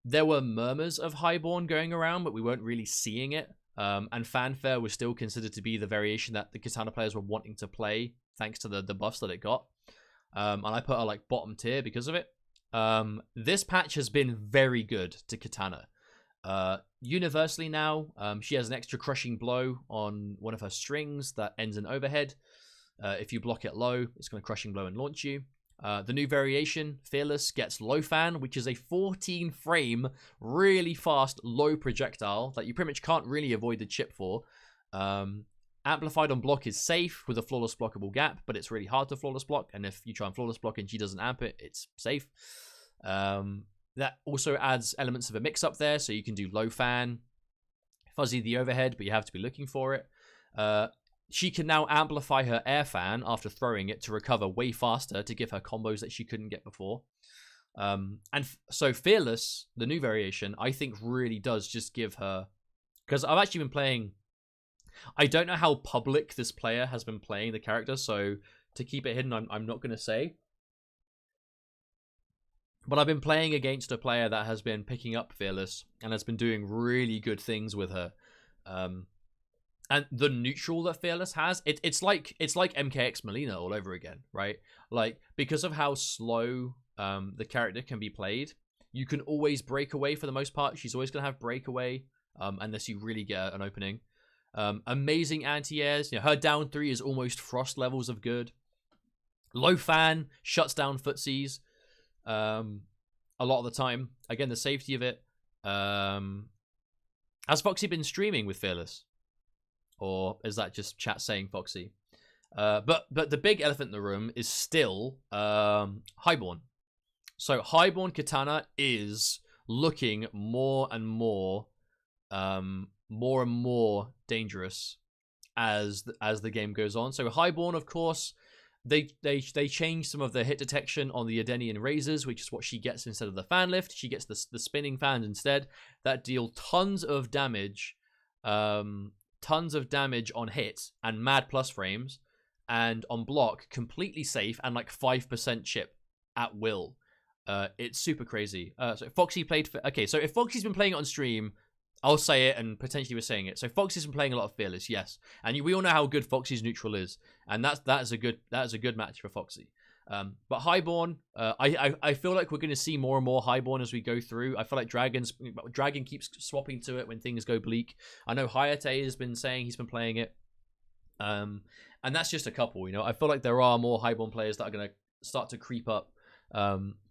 there were murmurs of Highborn going around, but we weren't really seeing it. And Fanfare was still considered to be the variation that the Katana players were wanting to play, thanks to the buffs that it got. And I put her like bottom tier because of it. This patch has been very good to Katana. Universally now, she has an extra crushing blow on one of her strings that ends in overhead. If you block it low, it's going to crushing blow and launch you. The new variation, Fearless, gets low fan, which is a 14 frame, really fast, low projectile that you pretty much can't really avoid the chip for. Amplified on block is safe with a flawless blockable gap, but it's really hard to flawless block, and if you try and flawless block and she doesn't amp it, it's safe. That also adds elements of a mix-up there, so you can do low fan, fuzzy the overhead, but you have to be looking for it. She can now amplify her air fan after throwing it to recover way faster to give her combos that she couldn't get before. So Fearless, the new variation, I think really does just give her... Because I've actually been playing... I don't know how public this player has been playing the character, so to keep it hidden, I'm not going to say. But I've been playing against a player that has been picking up Fearless and has been doing really good things with her. And the neutral that Fearless has, it's like MKX Melina all over again, right? Like, because of how slow the character can be played, you can always break away for the most part. She's always going to have breakaway unless you really get an opening. Amazing anti-airs. You know, her down 3 is almost frost levels of good. Low fan, shuts down footsies a lot of the time. Again, the safety of it. Has Foxy been streaming with Fearless? Or is that just chat saying Foxy? But the big elephant in the room is still Highborn. So Highborn Katana is looking more and more dangerous as the game goes on. So Highborn, of course, they changed some of the hit detection on the Edenian Razors, which is what she gets instead of the fan lift. She gets the spinning fans instead that deal tons of damage. Tons of damage on hit and mad plus frames, and on block completely safe and like 5% chip at will. It's super crazy. So Foxy played for... Okay, so if Foxy's been playing it on stream, I'll say it, and potentially we're saying it. So Foxy's been playing a lot of Fearless, yes, and we all know how good Foxy's neutral is, and that is a good match for Foxy. But Highborn, I feel like we're going to see more and more Highborn as we go through. I feel like Dragon keeps swapping to it when things go bleak. I know Hayate has been saying he's been playing it. And that's just a couple, you know. I feel like there are more Highborn players that are going to start to creep up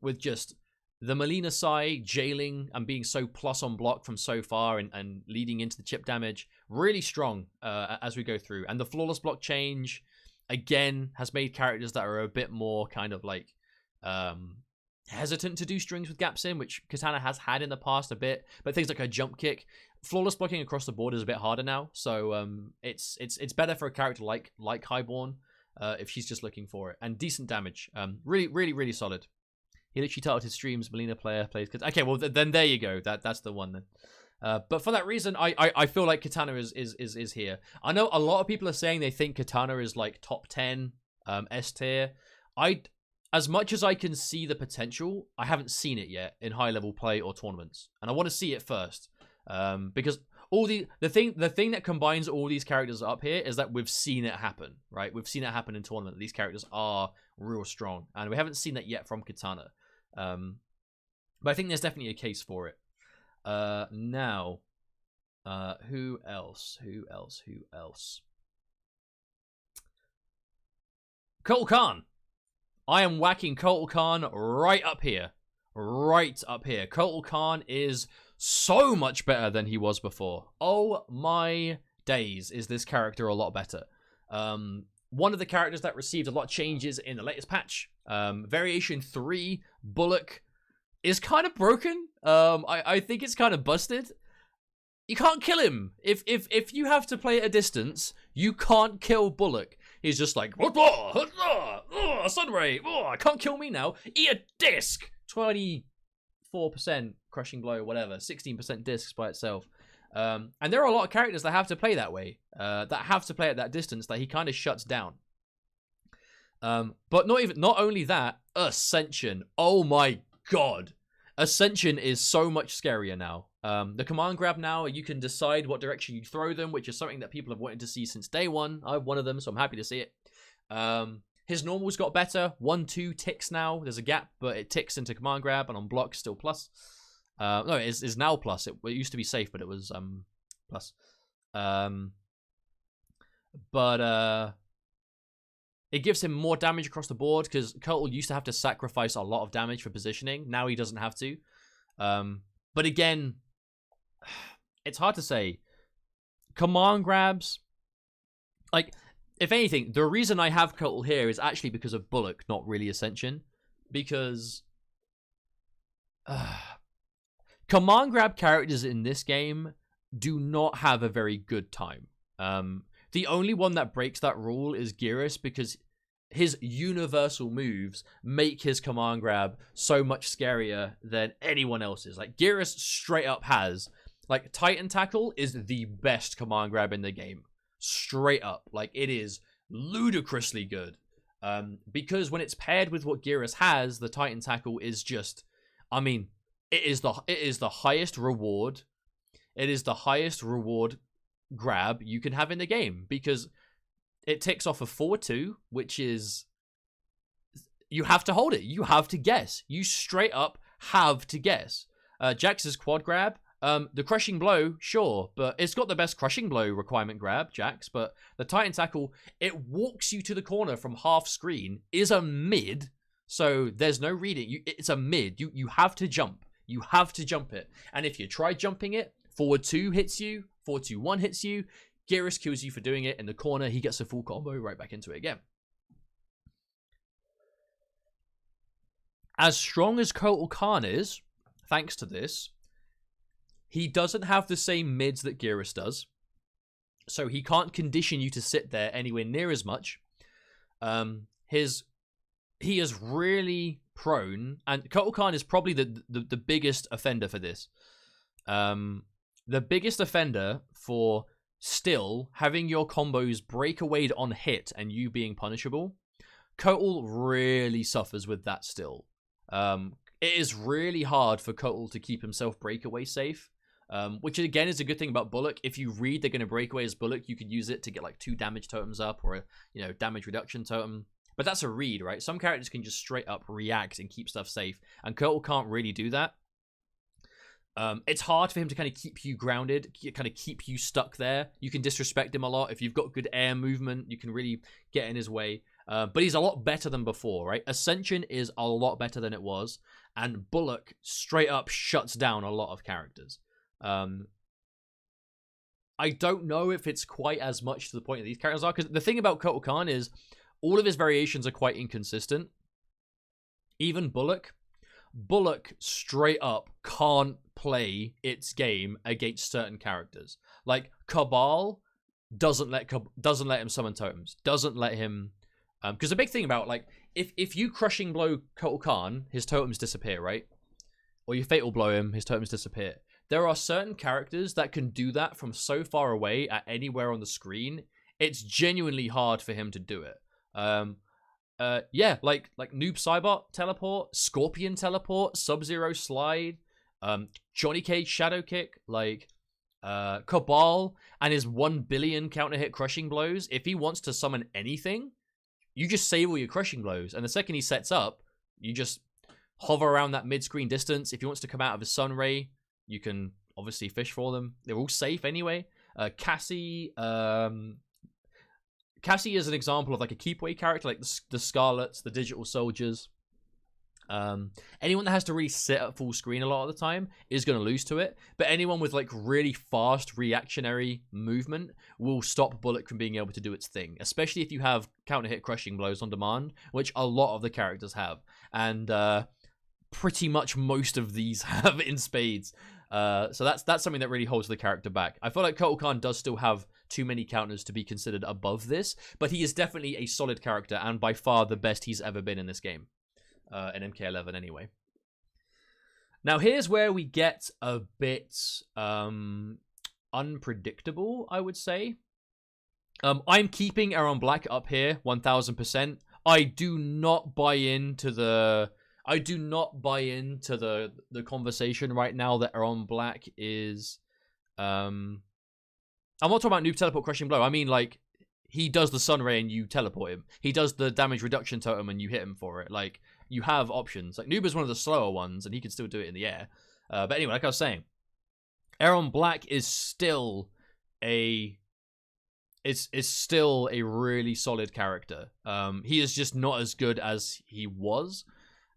with just the Melina Sai jailing and being so plus on block from so far and leading into the chip damage. Really strong as we go through. And the flawless block change... again, has made characters that are a bit more kind of like hesitant to do strings with gaps in, which Katana has had in the past a bit. But things like her jump kick, flawless blocking across the board is a bit harder now. So it's better for a character like Highborn if she's just looking for it. And decent damage. Really solid. He literally titled his streams, Melina player plays... Okay, well, then there you go. That's the one then. But for that reason, I feel like Katana is here. I know a lot of people are saying they think Katana is like top 10 S tier. As much as I can see the potential, I haven't seen it yet in high level play or tournaments, and I want to see it first. Because all the thing that combines all these characters up here is that we've seen it happen, right? We've seen it happen in tournament. These characters are real strong, and we haven't seen that yet from Katana. But I think there's definitely a case for it. Now, who else? Kotal Kahn. I am whacking Kotal Kahn right up here. Kotal Kahn is so much better than he was before. Oh my days, is this character a lot better. One of the characters that received a lot of changes in the latest patch, Variation 3, Bullock, is kind of broken. I think it's kind of busted. You can't kill him. If you have to play at a distance, you can't kill Bullock. He's just like, Sunray, can't kill me now. Eat a disc. 24% crushing blow, whatever. 16% discs by itself. And there are a lot of characters that have to play that way. That have to play at that distance that he kind of shuts down. But not only that, Ascension. Oh my god. Ascension is so much scarier now. The command grab now, you can decide what direction you throw them, which is something that people have wanted to see since day one. I'm one of them, so I'm happy to see it. His normals got better. 1-2 ticks now. There's a gap, but it ticks into command grab, and on block still plus. No, it is now plus. It used to be safe, but it was plus. It gives him more damage across the board because Kotal used to have to sacrifice a lot of damage for positioning. Now he doesn't have to. But again, it's hard to say. Command grabs, like, if anything, the reason I have Kotal here is actually because of Bullock, not really Ascension. Because command grab characters in this game do not have a very good time. The only one that breaks that rule is Garrus, because his universal moves make his command grab so much scarier than anyone else's. Like, Garrus straight up has, like, Titan Tackle is the best command grab in the game. Straight up. Like, it is ludicrously good. Because when it's paired with what Garrus has, the Titan Tackle is just, I mean, it is the highest reward. It is the highest reward grab you can have in the game, because it ticks off a 4-2, which is, you have to hold it. You have to guess. You straight up have to guess. Jax's quad grab, the crushing blow, sure, but it's got the best crushing blow requirement grab, Jax, but the Titan Tackle, it walks you to the corner from half screen, is a mid, so there's no reading. It's a mid. You have to jump. You have to jump it. And if you try jumping it, forward 2 hits you, 4-2-1 hits you, Garrus kills you for doing it. In the corner, he gets a full combo right back into it again. As strong as Kotal Kahn is, thanks to this, he doesn't have the same mids that Garrus does. So he can't condition you to sit there anywhere near as much. He is really prone, and Kotal Kahn is probably the biggest offender for this. The biggest offender for still having your combos break away on hit and you being punishable. Kotal really suffers with that still. It is really hard for Kotal to keep himself breakaway safe, which again is a good thing about Bullock. If you read they're going to break away as Bullock, you could use it to get like 2 damage totems up or a damage reduction totem. But that's a read, right? Some characters can just straight up react and keep stuff safe, and Kotal can't really do that. It's hard for him to kind of keep you grounded, kind of keep you stuck there. You can disrespect him a lot. If you've got good air movement, you can really get in his way. But he's a lot better than before, right? Ascension is a lot better than it was, and Bullock straight up shuts down a lot of characters. I don't know if it's quite as much to the point that these characters are, because the thing about Kotal Kahn is all of his variations are quite inconsistent. Even Bullock straight up can't play its game against certain characters. Like Cabal doesn't let him summon totems. Doesn't let him, because the big thing about, like, if you crushing blow Kotal Kahn, his totems disappear, right? Or you fatal blow him, his totems disappear. There are certain characters that can do that from so far away at anywhere on the screen. It's genuinely hard for him to do it. Yeah, like Noob Saibot teleport, Scorpion teleport, Sub-Zero slide, Johnny Cage shadow kick, like Cabal and his 1 billion counter hit crushing blows. If he wants to summon anything, you just save all your crushing blows, and the second he sets up, you just hover around that mid-screen distance. If he wants to come out of his sun ray, you can obviously fish for them. They're all safe anyway. Cassie, Cassie is an example of like a keep away character, like the Scarlets, the digital soldiers. Anyone that has to really sit at full screen a lot of the time is going to lose to it. But anyone with like really fast reactionary movement will stop Bullock from being able to do its thing, especially if you have counter hit crushing blows on demand, which a lot of the characters have, and pretty much most of these have in spades. So that's something that really holds the character back. I feel like Kotal Kahn does still have too many counters to be considered above this, but he is definitely a solid character and by far the best he's ever been in this game. In MK11 anyway. Now here's where we get a bit unpredictable, I would say. I'm keeping Aaron Black up here 1000%. I do not buy into the conversation right now that Erron Black is I'm not talking about Noob Teleport Crushing Blow. I mean, like, he does the Sun Ray and you teleport him. He does the damage reduction totem and you hit him for it. Like, you have options. Like, Noob is one of the slower ones and he can still do it in the air. But anyway, like I was saying, Erron Black is still a really solid character. He is just not as good as he was.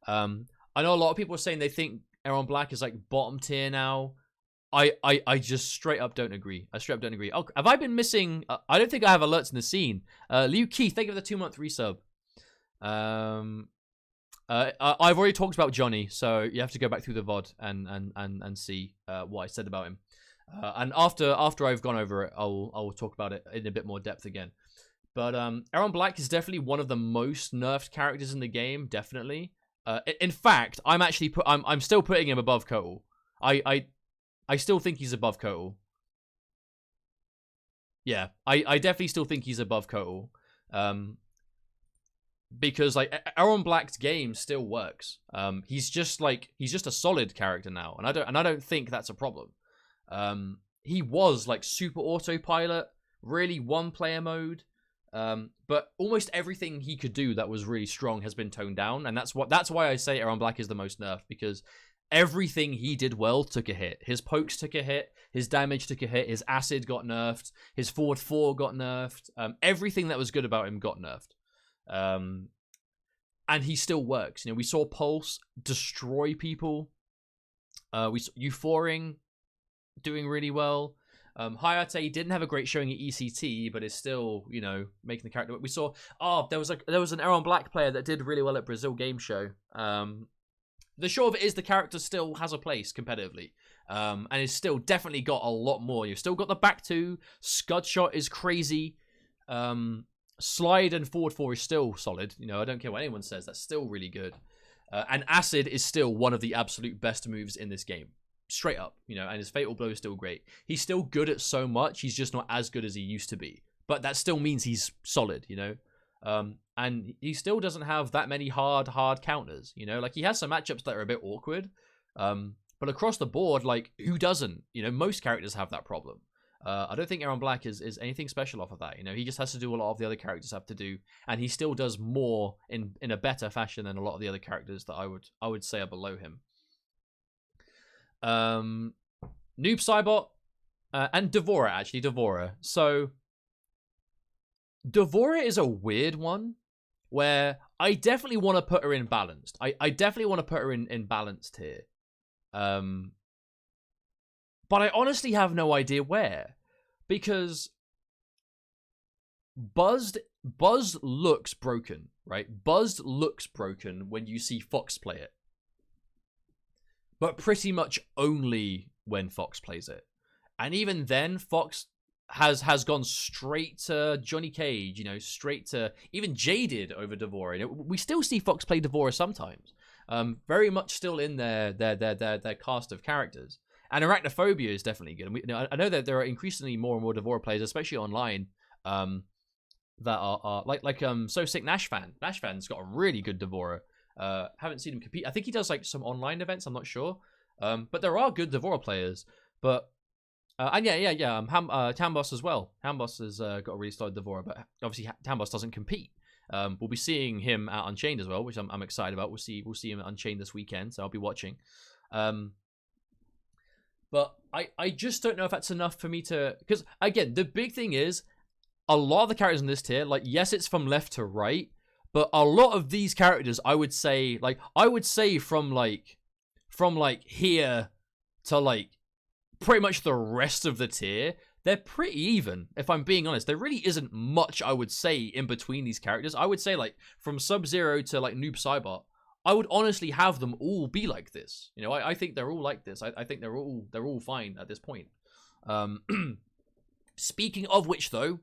I know a lot of people are saying they think Erron Black is like bottom tier now. I just straight up don't agree. I straight up don't agree. Oh, have I been missing? I don't think I have alerts in the scene. Liu Keith, thank you for the 2-month resub. I've already talked about Johnny, so you have to go back through the VOD and see what I said about him. And after I've gone over it, I'll talk about it in a bit more depth again. But Erron Black is definitely one of the most nerfed characters in the game. Definitely. In fact, I'm still putting him above Kotal. I still think he's above Kotal. Yeah, I definitely still think he's above Kotal. Because like Erron Black's game still works. He's just a solid character now, and I don't think that's a problem. He was like super autopilot, really one player mode. But almost everything he could do that was really strong has been toned down, and that's why I say Erron Black is the most nerfed, because everything he did well took a hit. His pokes took a hit, his damage took a hit, his acid got nerfed, his forward 4 got nerfed. Everything that was good about him got nerfed. And he still works. You know, we saw Pulse destroy people. We saw Euphoring doing really well. Hayate didn't have a great showing at ECT, but is still, you know, making the character. We saw, there was an Erron Black player that did really well at Brazil Game Show. The short of it is the character still has a place competitively, and it's still definitely got a lot more. You've still got the back 2. Scud Shot is crazy. Slide and forward 4 is still solid. You know, I don't care what anyone says. That's still really good. And Acid is still one of the absolute best moves in this game. Straight up, you know, and his Fatal Blow is still great. He's still good at so much. He's just not as good as he used to be. But that still means he's solid, you know. And he still doesn't have that many hard counters, you know. Like, he has some matchups that are a bit awkward. But across the board, like, who doesn't? You know, most characters have that problem. I don't think Erron Black is anything special off of that. You know, he just has to do a lot of the other characters have to do, and he still does more in a better fashion than a lot of the other characters that I would say are below him. Noob Saibot and Devora, actually. Devora. So Devora is a weird one where I definitely want to put her in balanced. I definitely want to put her in balanced here. But I honestly have no idea where, because Buzz looks broken, right? Buzz looks broken when you see Fox play it, but pretty much only when Fox plays it. And even then, Fox has gone straight to Johnny Cage, you know, straight to even Jaded over Devora. You know, we still see Fox play Devora sometimes, very much still in their cast of characters. And Arachnophobia is definitely good. And you know, I know that there are increasingly more and more Devora players, especially online, that are like So Sick Nash Fan. Nash Fan's got a really good Devora. Haven't seen him compete. I think he does like some online events. I'm not sure. But there are good Devora players. But and yeah. Tamboss as well. Tamboss has got a really solid Devora, but obviously Tamboss doesn't compete. We'll be seeing him at Unchained as well, which I'm excited about. We'll see him at Unchained this weekend, so I'll be watching. But I just don't know if that's enough for me to... Because, again, the big thing is, a lot of the characters in this tier, like, yes, it's from left to right, but a lot of these characters, I would say from here to, like, pretty much the rest of the tier, they're pretty even, if I'm being honest. There really isn't much, I would say, in between these characters. I would say, like, from Sub-Zero to, like, Noob Saibot, I would honestly have them all be like this. You know, I think they're all like this. I think they're all fine at this point. Speaking of which, though,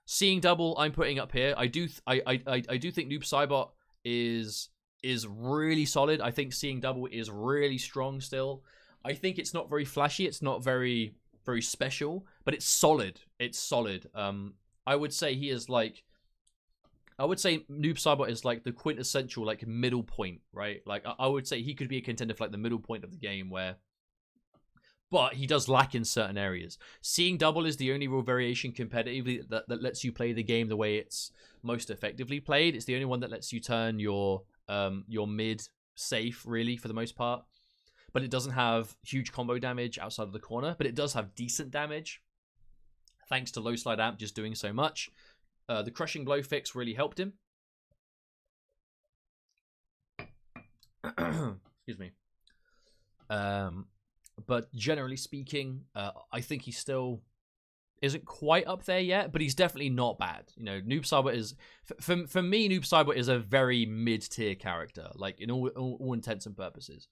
Seeing Double I'm putting up here. I do think Noob Saibot is really solid. I think Seeing Double is really strong still. I think it's not very flashy. It's not very special, but it's solid. It's solid. I would say he is like I would say Noob Saibot is like the quintessential like middle point, right? Like I would say he could be a contender for like the middle point of the game where, but he does lack in certain areas. Seeing double is the only real variation competitively that lets you play the game the way it's most effectively played. It's the only one that lets you turn your mid safe, really, for the most part. But it doesn't have huge combo damage outside of the corner, but it does have decent damage, thanks to low slide amp just doing so much. The crushing blow fix really helped him. Excuse me. But generally speaking, I think he still isn't quite up there yet, but he's definitely not bad. You know, Noob Saibot is, for me, Noob Saibot is a very mid-tier character, like in all intents and purposes.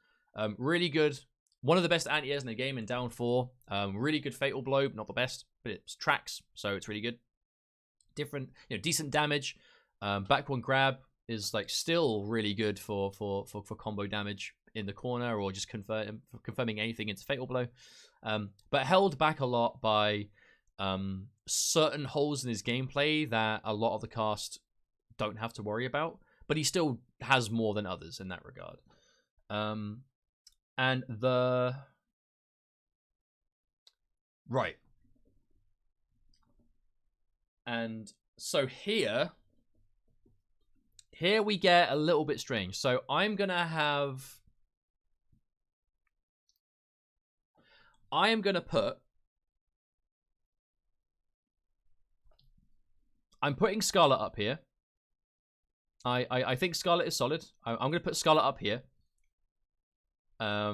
Really good. One of the best anti-airs in the game in down 4. Really good fatal blow, not the best, but it tracks, so it's really good. Different, you know, decent damage. Back one grab is like still really good for combo damage in the corner or just confirming anything into fatal blow. But held back a lot by certain holes in his gameplay that a lot of the cast don't have to worry about, but he still has more than others in that regard. And the right. And so here we get a little bit strange. So I'm going to put, I'm putting Scarlet up here. I think Scarlet is solid. I'm going to put Scarlet up here. I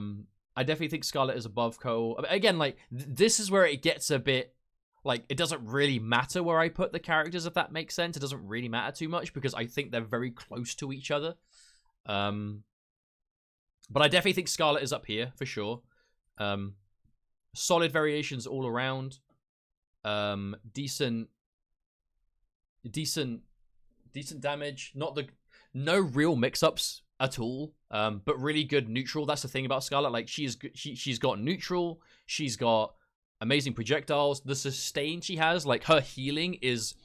definitely think Scarlet is above Kotal. Again, like, this is where it gets a bit, like, it doesn't really matter where I put the characters, if that makes sense. It doesn't really matter too much because I think they're very close to each other. But I definitely think Scarlet is up here, for sure. Solid variations all around. Decent damage. No real mix-ups at all. But really good neutral. That's the thing about Scarlet. Like, she's got neutral. She's got amazing projectiles. The sustain she has, like, her healing is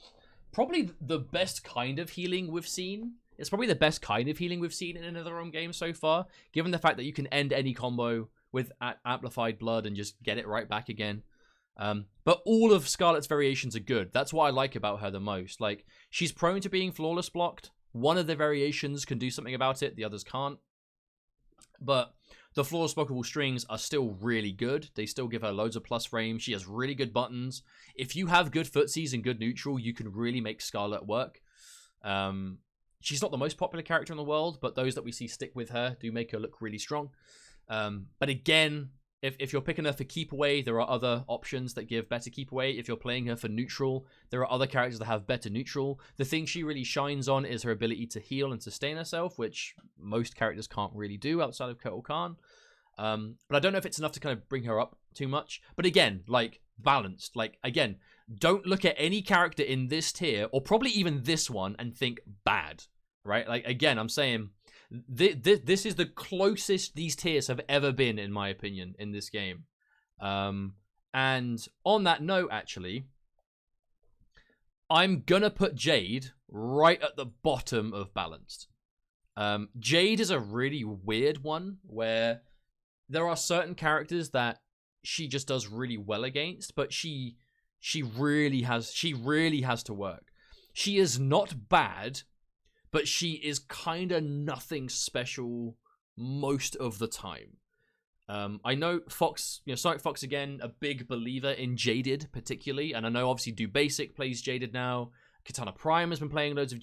probably the best kind of healing we've seen. It's probably the best kind of healing we've seen in another own game so far, given the fact that you can end any combo with amplified blood and just get it right back again. But all of Scarlet's variations are good. That's what I like about her the most. Like, she's prone to being flawless blocked. One of the variations can do something about it, the others can't. But the flawless blockable strings are still really good. They still give her loads of plus frame. She has really good buttons. If you have good footsies and good neutral, you can really make Scarlet work. She's not the most popular character in the world, but those that we see stick with her do make her look really strong. But again, if you're picking her for keep away, there are other options that give better keep away. If you're playing her for neutral, there are other characters that have better neutral. The thing she really shines on is her ability to heal and sustain herself, which most characters can't really do outside of Kotal Kahn. But I don't know if it's enough to kind of bring her up too much. But again, like, balanced. Like, again, don't look at any character in this tier, or probably even this one, and think bad, right? Like, again, I'm saying this is the closest these tiers have ever been, in my opinion, in this game. And on that note, actually, I'm gonna put Jade right at the bottom of balanced. Jade is a really weird one, where there are certain characters that she just does really well against, but she really has to work. She is not bad, but she is kind of nothing special most of the time. I know Fox, Sonic Fox again, a big believer in Jaded particularly, and I know obviously Do Basic plays Jaded now. Katana Prime has been playing loads of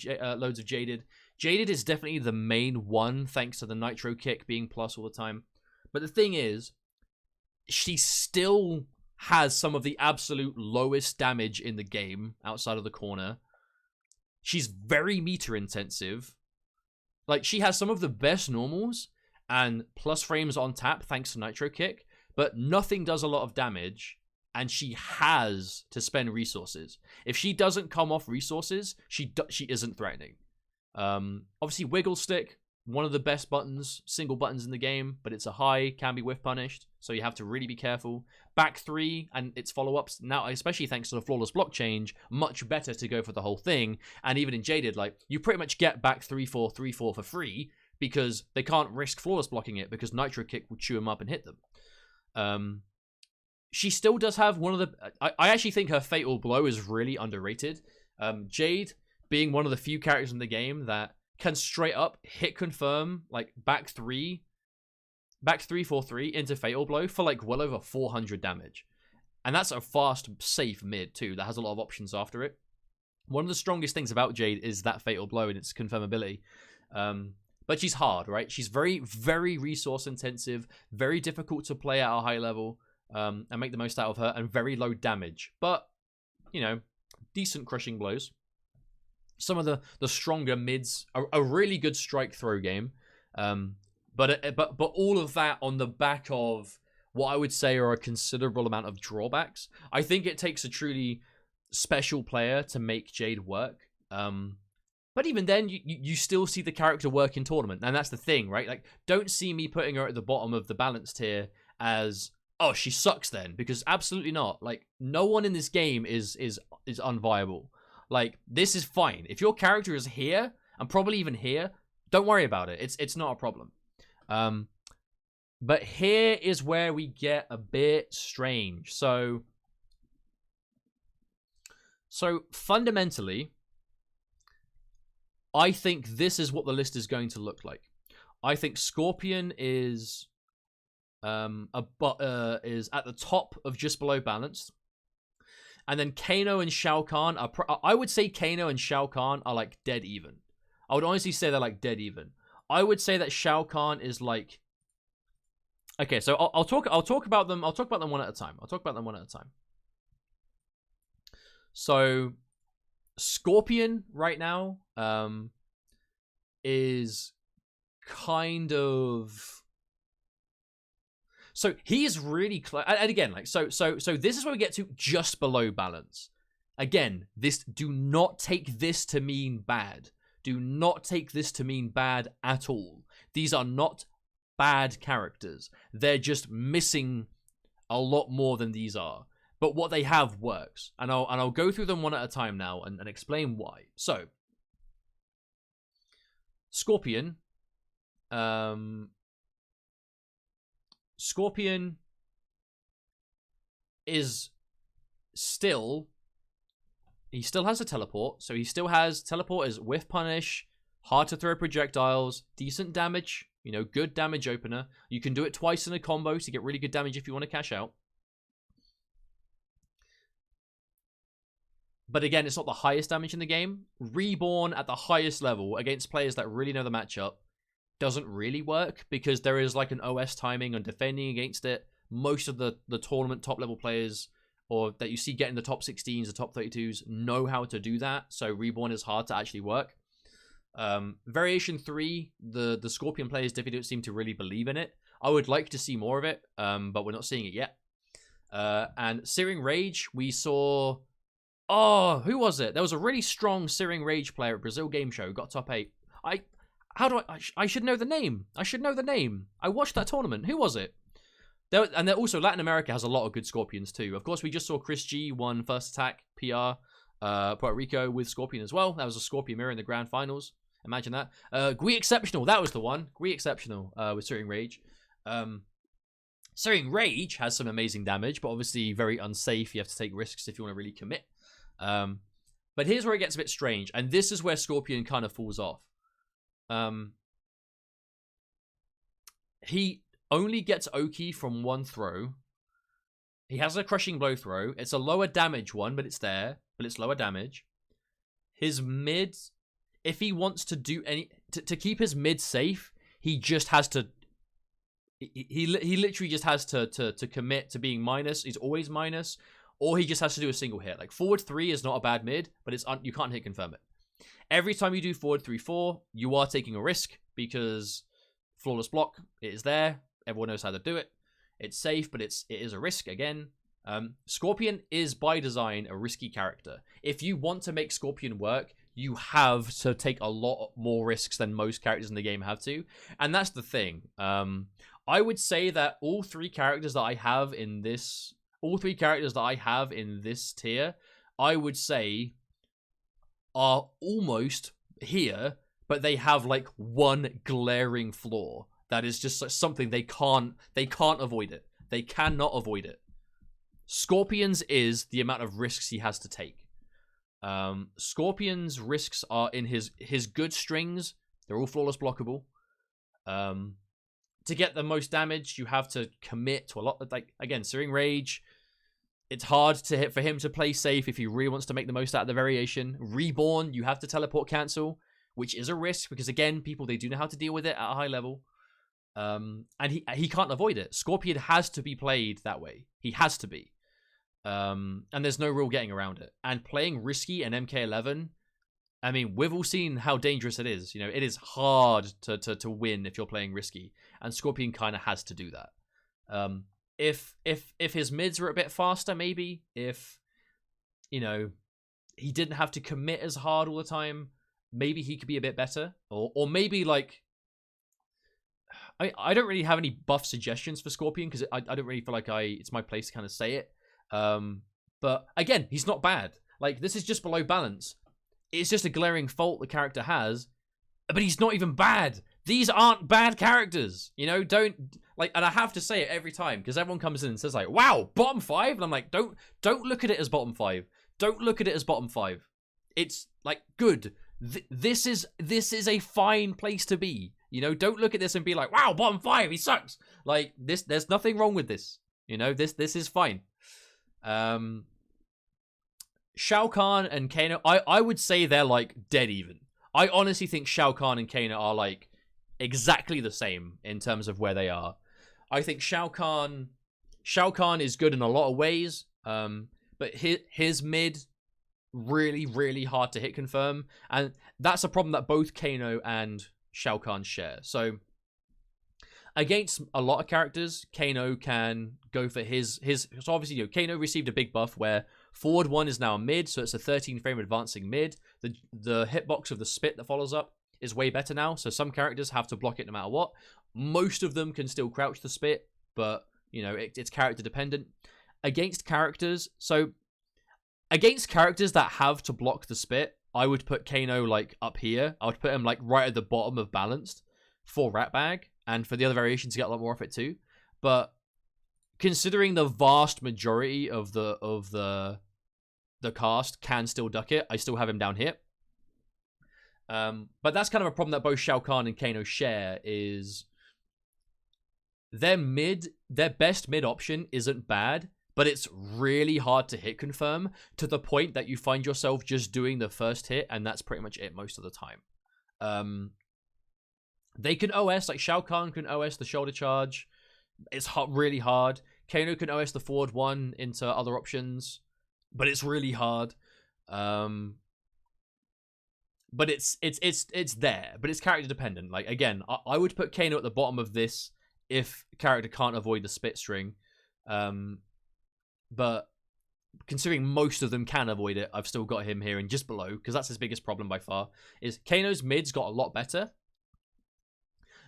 Jaded. Jaded is definitely the main one, thanks to the Nitro kick being plus all the time. But the thing is, she still has some of the absolute lowest damage in the game outside of the corner. She's very meter intensive. Like, she has some of the best normals and plus frames on tap thanks to Nitro Kick, but nothing does a lot of damage, and she has to spend resources. If she doesn't come off resources, she isn't threatening. Obviously, Wiggle Stick, one of the best buttons, single buttons in the game, but it's a high, can be whiff punished. so you have to really be careful. Back 3 and its follow-ups, now especially thanks to the flawless block change, much better to go for the whole thing. And even in Jaded, like, you pretty much get back 3-4, 3-4 for free, because they can't risk flawless blocking it, because Nitro Kick will chew them up and hit them. She still does have one of the... I actually think her Fatal Blow is really underrated. Jade being one of the few characters in the game that can straight up hit confirm, like, back 3-4-3 into Fatal Blow for, like, well over 400 damage. And that's a fast, safe mid, too, that has a lot of options after it. One of the strongest things about Jade is that Fatal Blow and its confirmability. But she's hard, right? She's very, very resource intensive, very difficult to play at a high level, and make the most out of her, and very low damage. But, you know, decent crushing blows. Some of the stronger mids are a really good strike throw game. But all of that on the back of what I would say are a considerable amount of drawbacks. I think it takes a truly special player to make Jade work. But even then, you still see the character work in tournament, and that's the thing, right? Like, don't see me putting her at the bottom of the balance tier as, oh, she sucks then, because absolutely not. Like, no one in this game is unviable. Like, this is fine. If your character is here, and probably even here, don't worry about it. It's not a problem. But here is where we get a bit strange. So fundamentally, I think this is what the list is going to look like. I think Scorpion is at the top of just below balanced. And then Kano and Shao Kahn are... I would say Kano and Shao Kahn are, like, dead even. I would honestly say they're, like, dead even. I would say that Shao Kahn is, like... Okay, so I'll talk about them. I'll talk about them one at a time. So, Scorpion right now is kind of... So he is really close, and again, like, so this is where we get to just below balance. Again, do not take this to mean bad. Do not take this to mean bad at all. These are not bad characters. They're just missing a lot more than these are. But what they have works, and I'll go through them one at a time now and explain why. So, Scorpion. Scorpion is still... He still has a teleport, so he still has... Teleport is whiff punish, hard to throw projectiles, decent damage, you know, good damage opener. You can do it twice in a combo to get really good damage if you want to cash out. But again, it's not the highest damage in the game. Reborn at the highest level against players that really know the matchup doesn't really work, because there is like an OS timing on defending against it. Most of the tournament top level players, or that you see getting the top 16s, the top 32s, know how to do that. So Reborn is hard to actually work. Variation 3, the Scorpion players definitely don't seem to really believe in it. I would like to see more of it, but we're not seeing it yet. And Searing Rage, we saw... Oh, who was it? There was a really strong Searing Rage player at Brazil Game Show, got top 8. I should know the name. I watched that tournament. Who was it? And then also Latin America has a lot of good Scorpions too. Of course, we just saw Chris G won First Attack PR Puerto Rico with Scorpion as well. That was a Scorpion mirror in the grand finals. Imagine that. Gui Exceptional, that was the one. Gui Exceptional with Searing Rage. Searing Rage has some amazing damage, but obviously very unsafe. You have to take risks if you want to really commit. But here's where it gets a bit strange, and this is where Scorpion kind of falls off. He only gets Oki from one throw. He has a crushing blow throw. It's a lower damage one, but it's there. But it's lower damage. His mid, if he wants to do any... To keep his mid safe, he just has to... He literally just has to commit to being minus. He's always minus. Or he just has to do a single hit. Like, forward 3 is not a bad mid, but you can't hit confirm it. Every time you do forward 3-4, you are taking a risk, because flawless block, it is there. Everyone knows how to do it. It's safe, but it is a risk again. Scorpion is by design a risky character. If you want to make Scorpion work, you have to take a lot more risks than most characters in the game have to. And that's the thing. I would say that all three characters that I have in this tier, I would say are almost here, but they have like one glaring flaw that is just like something they can't avoid it. They cannot avoid it. Scorpion's is the amount of risks he has to take. Scorpion's risks are in his good strings. They're all flawless blockable. To get the most damage, you have to commit to a lot of, like, again, Searing Rage. It's hard to hit for him to play safe if he really wants to make the most out of the variation. Reborn, you have to teleport cancel, which is a risk because, again, people, they do know how to deal with it at a high level. And he can't avoid it. Scorpion has to be played that way. He has to be. And there's no real getting around it. And playing risky and MK11, I mean, we've all seen how dangerous it is. You know, it is hard to win if you're playing risky, and Scorpion kind of has to do that. If his mids were a bit faster, maybe if, you know, he didn't have to commit as hard all the time, maybe he could be a bit better, or maybe like. I don't really have any buff suggestions for Scorpion because I don't really feel like it's my place to kind of say it. But again, he's not bad. Like, this is just below balance. It's just a glaring fault the character has, but he's not even bad. These aren't bad characters, you know. Don't like, and I have to say it every time because everyone comes in and says like, "Wow, bottom 5," and I'm like, don't look at it as bottom 5. Don't look at it as bottom 5. It's like good. This is a fine place to be. You know, don't look at this and be like, "Wow, bottom 5, he sucks." Like this, there's nothing wrong with this. You know, this is fine. Shao Kahn and Kano, I would say they're like dead even. I honestly think Shao Kahn and Kano are like exactly the same in terms of where they are. I think Shao Kahn is good in a lot of ways, but his mid really, really hard to hit confirm, and that's a problem that both Kano and Shao Kahn share. So against a lot of characters, Kano can go for his. So obviously, you know, Kano received a big buff where forward 1 is now a mid, so it's a 13 frame advancing mid. The hitbox of the spit that follows up is way better now, so some characters have to block it no matter what. Most of them can still crouch the spit, but, you know, it's character dependent. Against characters that have to block the spit, I would put Kano, like, up here. I would put him, like, right at the bottom of balanced for Ratbag, and for the other variations to get a lot more off it too. But considering the vast majority of the cast can still duck it, I still have him down here. But that's kind of a problem that both Shao Kahn and Kano share, is their best mid option isn't bad, but it's really hard to hit confirm to the point that you find yourself just doing the first hit, and that's pretty much it most of the time. They can OS, like Shao Kahn can OS the shoulder charge. It's really hard. Kano can OS the forward 1 into other options, but it's really hard. But it's there, but it's character dependent. Like, again, I would put Kano at the bottom of this if character can't avoid the spit string. But considering most of them can avoid it, I've still got him here and just below, because that's his biggest problem by far, is Kano's mids got a lot better,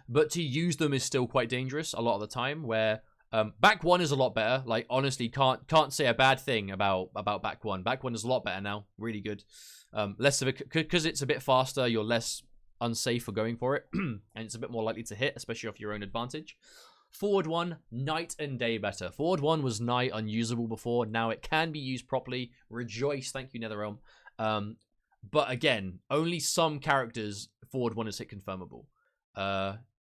but to use them is still quite dangerous a lot of the time, where back 1 is a lot better. Like, honestly, can't say a bad thing about back 1. Back 1 is a lot better now. Really good. Less of a, because it's a bit faster, you're less unsafe for going for it, and it's a bit more likely to hit, especially off your own advantage. Forward 1, night and day better. Forward 1 was nigh unusable before. Now it can be used properly. Rejoice. Thank you, NetherRealm. But again, only some characters forward 1 is hit confirmable.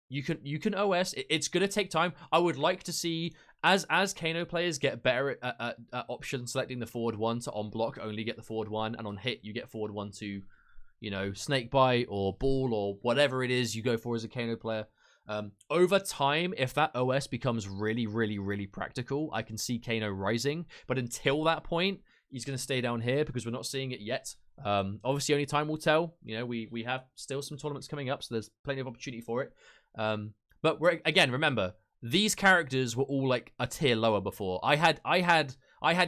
You can OS. It's gonna take time. I would like to see as Kano players get better at option selecting the forward 1 to on block only get the forward 1, and on hit you get forward 1 to, you know, snake bite or ball or whatever it is you go for as a Kano player. Over time, if that OS becomes really, really, really practical, I can see Kano rising. But until that point, he's going to stay down here because we're not seeing it yet. Obviously, only time will tell. You know, we have still some tournaments coming up, so there's plenty of opportunity for it. But again, remember, these characters were all like a tier lower before. I had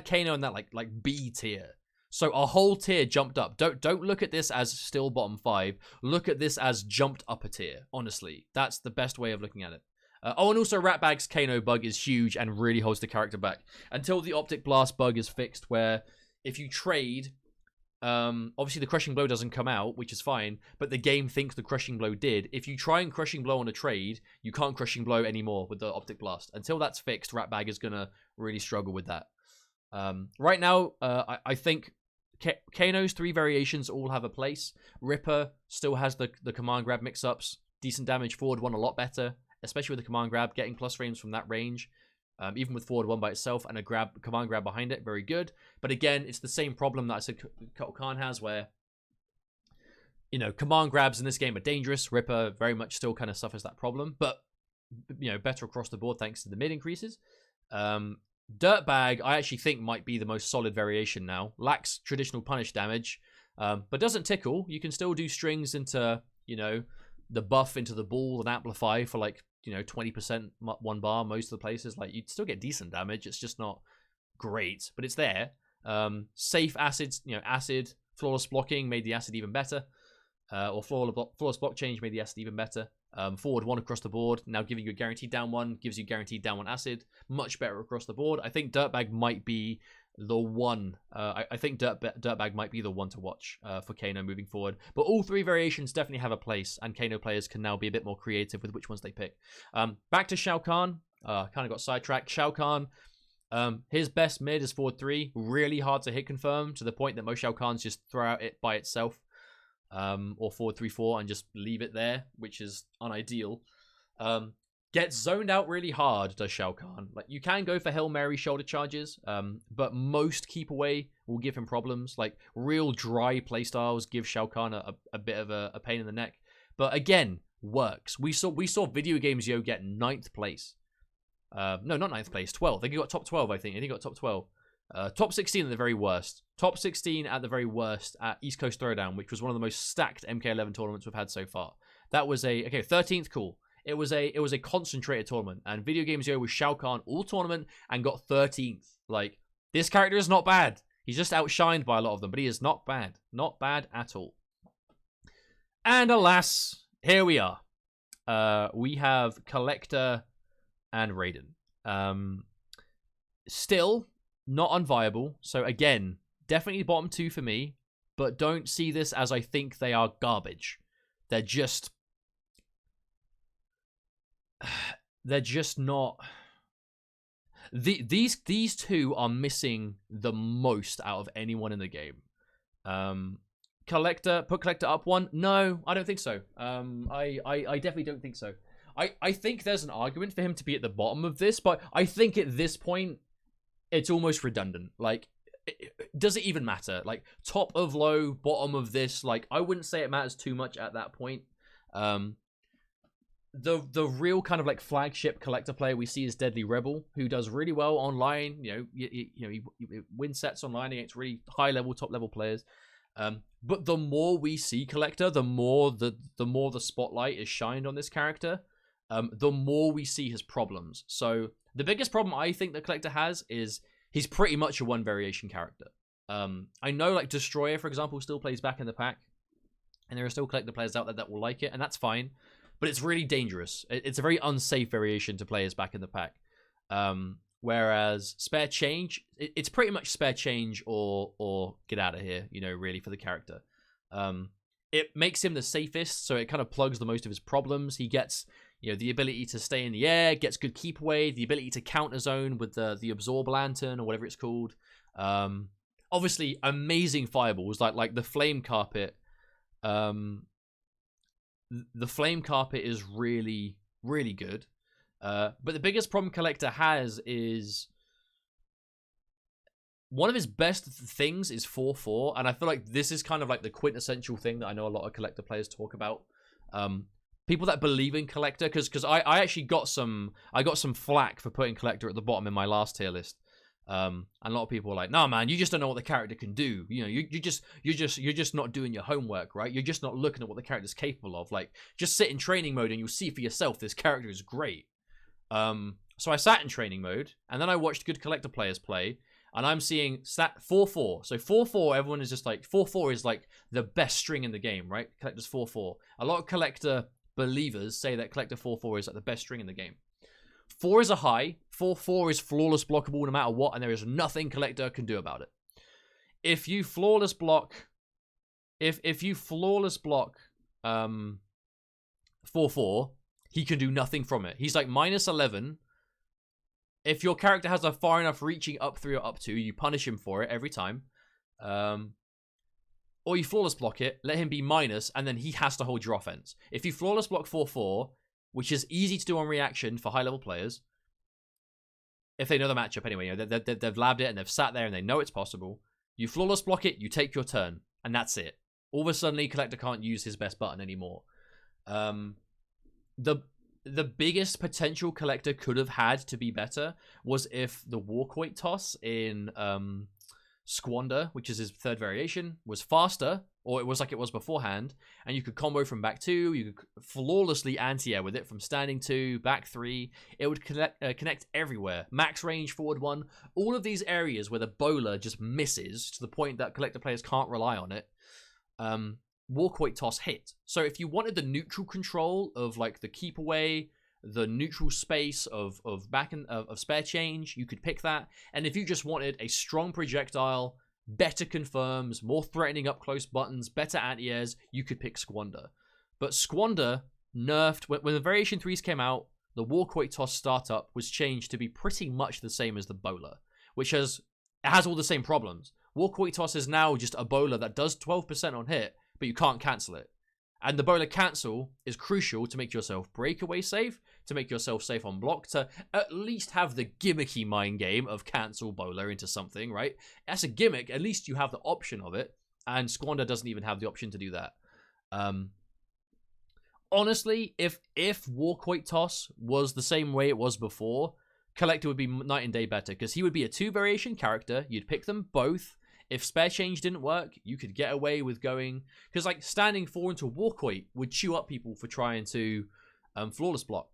Kano in that like B tier. So a whole tier jumped up. Don't look at this as still bottom 5. Look at this as jumped up a tier. Honestly, that's the best way of looking at it. Oh, and also Ratbag's Kano bug is huge and really holds the character back until the Optic Blast bug is fixed, where if you trade, obviously the Crushing Blow doesn't come out, which is fine, but the game thinks the Crushing Blow did. If you try and Crushing Blow on a trade, you can't Crushing Blow anymore with the Optic Blast. Until that's fixed, Ratbag is gonna really struggle with that. Right now, I think Kano's 3 variations all have a place. Ripper still has the command grab mix-ups. Decent damage, forward 1 a lot better, especially with the command grab, getting plus frames from that range. Even with forward 1 by itself and a command grab behind it, very good. But again, it's the same problem that I said Kotal Kahn has, where, you know, command grabs in this game are dangerous. Ripper very much still kind of suffers that problem, but, you know, better across the board thanks to the mid increases. Dirtbag, I actually think might be the most solid variation now. Lacks traditional punish damage, but doesn't tickle. You can still do strings into, you know, the buff into the ball and amplify for like, you know, 20% 1 bar most of the places. Like, you'd still get decent damage. It's just not great, but it's there. Safe acids, you know, acid, flawless blocking made the acid even better. Or flawless block change made the acid even better. Forward 1 across the board, now giving you a guaranteed down 1, gives you guaranteed down 1 acid. Much better across the board. I think Dirtbag might be the one. I think Dirtbag might be the one to watch for Kano moving forward. But all 3 variations definitely have a place, and Kano players can now be a bit more creative with which ones they pick. Back to Shao Kahn. Kind of got sidetracked. Shao Kahn, his best mid is forward 3. Really hard to hit confirm, to the point that most Shao Kahns just throw out it by itself. Or forward 3-4 and just leave it there, which is unideal. Gets zoned out really hard, does Shao Kahn. Like, you can go for Hail Mary shoulder charges, but most keep away will give him problems. Like, real dry playstyles give Shao Kahn a bit of a pain in the neck. But again, works. We saw Video Games Yo get 9th place. No, not 9th place, 12th. I think he got top 12, I think. He got top 12. Top 16 at the very worst. Top 16 at the very worst at East Coast Throwdown, which was one of the most stacked MK11 tournaments we've had so far. That was okay, 13th, cool. It was a concentrated tournament, and Video Games Yo was Shao Kahn all tournament and got 13th. Like, this character is not bad. He's just outshined by a lot of them, but he is not bad. Not bad at all. And alas, here we are. We have Collector and Raiden. Still not unviable. So again, definitely bottom 2 for me, but don't see this as I think they are garbage. They're just not. These 2 are missing the most out of anyone in the game. Collector, put Collector up 1? No, I don't think so. I definitely don't think so. I think there's an argument for him to be at the bottom of this, but I think at this point, it's almost redundant. Like, does it even matter? Like, top of low, bottom of this, like, I wouldn't say it matters too much at that point. The real kind of like flagship Collector player we see is Deadly Rebel, who does really well online. You know, he wins sets online against really high level, top level players. But the more we see Collector, the more the spotlight is shined on this character, the more we see his problems. So the biggest problem I think that Collector has is he's pretty much a 1 variation character. I know, like, Destroyer, for example, still plays back in the pack, and there are still Collector players out there that will like it, and that's fine. But it's really dangerous. It's a very unsafe variation to play as back in the pack. Whereas Spare Change, it's pretty much Spare Change or get out of here, you know, really, for the character. It makes him the safest, so it kind of plugs the most of his problems. He gets, you know, the ability to stay in the air, gets good keep away, the ability to counter zone with the Absorb Lantern or whatever it's called. Obviously, amazing fireballs, like the Flame Carpet. The Flame Carpet is really, really good. But the biggest problem Collector has is one of his best things is 4-4, and I feel like this is kind of like the quintessential thing that I know a lot of Collector players talk about. People that believe in Collector, because I actually got some flack for putting Collector at the bottom in my last tier list. And a lot of people were like, "Nah, man, you just don't know what the character can do. You know, you're just not doing your homework, right? You're just not looking at what the character's capable of. Like, just sit in training mode and you'll see for yourself this character is great." So I sat in training mode, and then I watched good Collector players play, And I'm seeing stat 4-4. So 4-4, everyone is just like 4-4 is like the best string in the game, right? Collector's 4-4. A lot of collector believers say that collector 4-4 is like the best string in the game. 4 is a high. 4-4 is flawless blockable no matter what, and there is nothing collector can do about it. If you flawless block, if you flawless block 4-4, he can do nothing from it. He's like -11. If your character has a far enough reaching up 3 or up 2, you punish him for it every time. Or you flawless block it, let him be minus, and then he has to hold your offense. If you flawless block 4-4, which is easy to do on reaction for high-level players, if they know the matchup anyway, you know, they've labbed it and they've sat there and they know it's possible. You flawless block it, you take your turn, and that's it. All of a sudden, collector can't use his best button anymore. The biggest potential collector could have had to be better was if the Walkweight toss in Squander, which is his third variation, was faster, or it was like it was beforehand, and you could combo from back 2, you could flawlessly anti-air with it from standing 2, back 3, it would connect everywhere. Max range, forward 1, all of these areas where the bowler just misses to the point that collector players can't rely on it. Walkweight toss hit. So if you wanted the neutral control of like the keep away, the neutral space of spare change, you could pick that. And if you just wanted a strong projectile, better confirms, more threatening up close buttons, better anti-airs, you could pick Squander. But Squander nerfed when the variation 3s came out. The Walkweight toss startup was changed to be pretty much the same as the bowler, which has all the same problems. Walkweight toss is now just a bowler that does 12% on hit, but you can't cancel it. And the bowler cancel is crucial to make yourself breakaway safe, to make yourself safe on block, to at least have the gimmicky mind game of cancel bowler into something, right? That's a gimmick. At least you have the option of it. And Squander doesn't even have the option to do that. Honestly, if Walkweight toss was the same way it was before, Collector would be night and day better, because he would be a 2 variation character. You'd pick them both. If spare change didn't work, you could get away with going... Because, like, standing 4 into Walkweight would chew up people for trying to flawless block.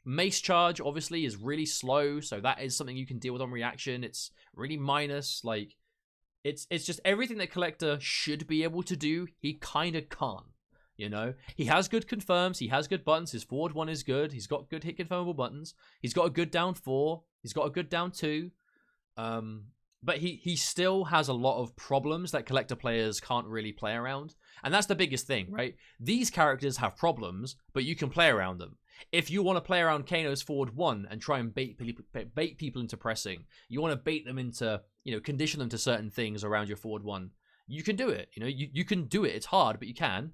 Mace charge, obviously, is really slow, so that is something you can deal with on reaction. It's really minus. Like, it's just everything that Collector should be able to do, he kind of can't. You know? He has good confirms, he has good buttons, his forward 1 is good, he's got good hit confirmable buttons, he's got a good down 4, he's got a good down 2. But he still has a lot of problems that collector players can't really play around. And that's the biggest thing, right? These characters have problems, but you can play around them. If you want to play around Kano's forward 1 and try and bait people into pressing, you want to bait them into, you know, condition them to certain things around your forward 1, you can do it. You know, you can do it. It's hard, but you can.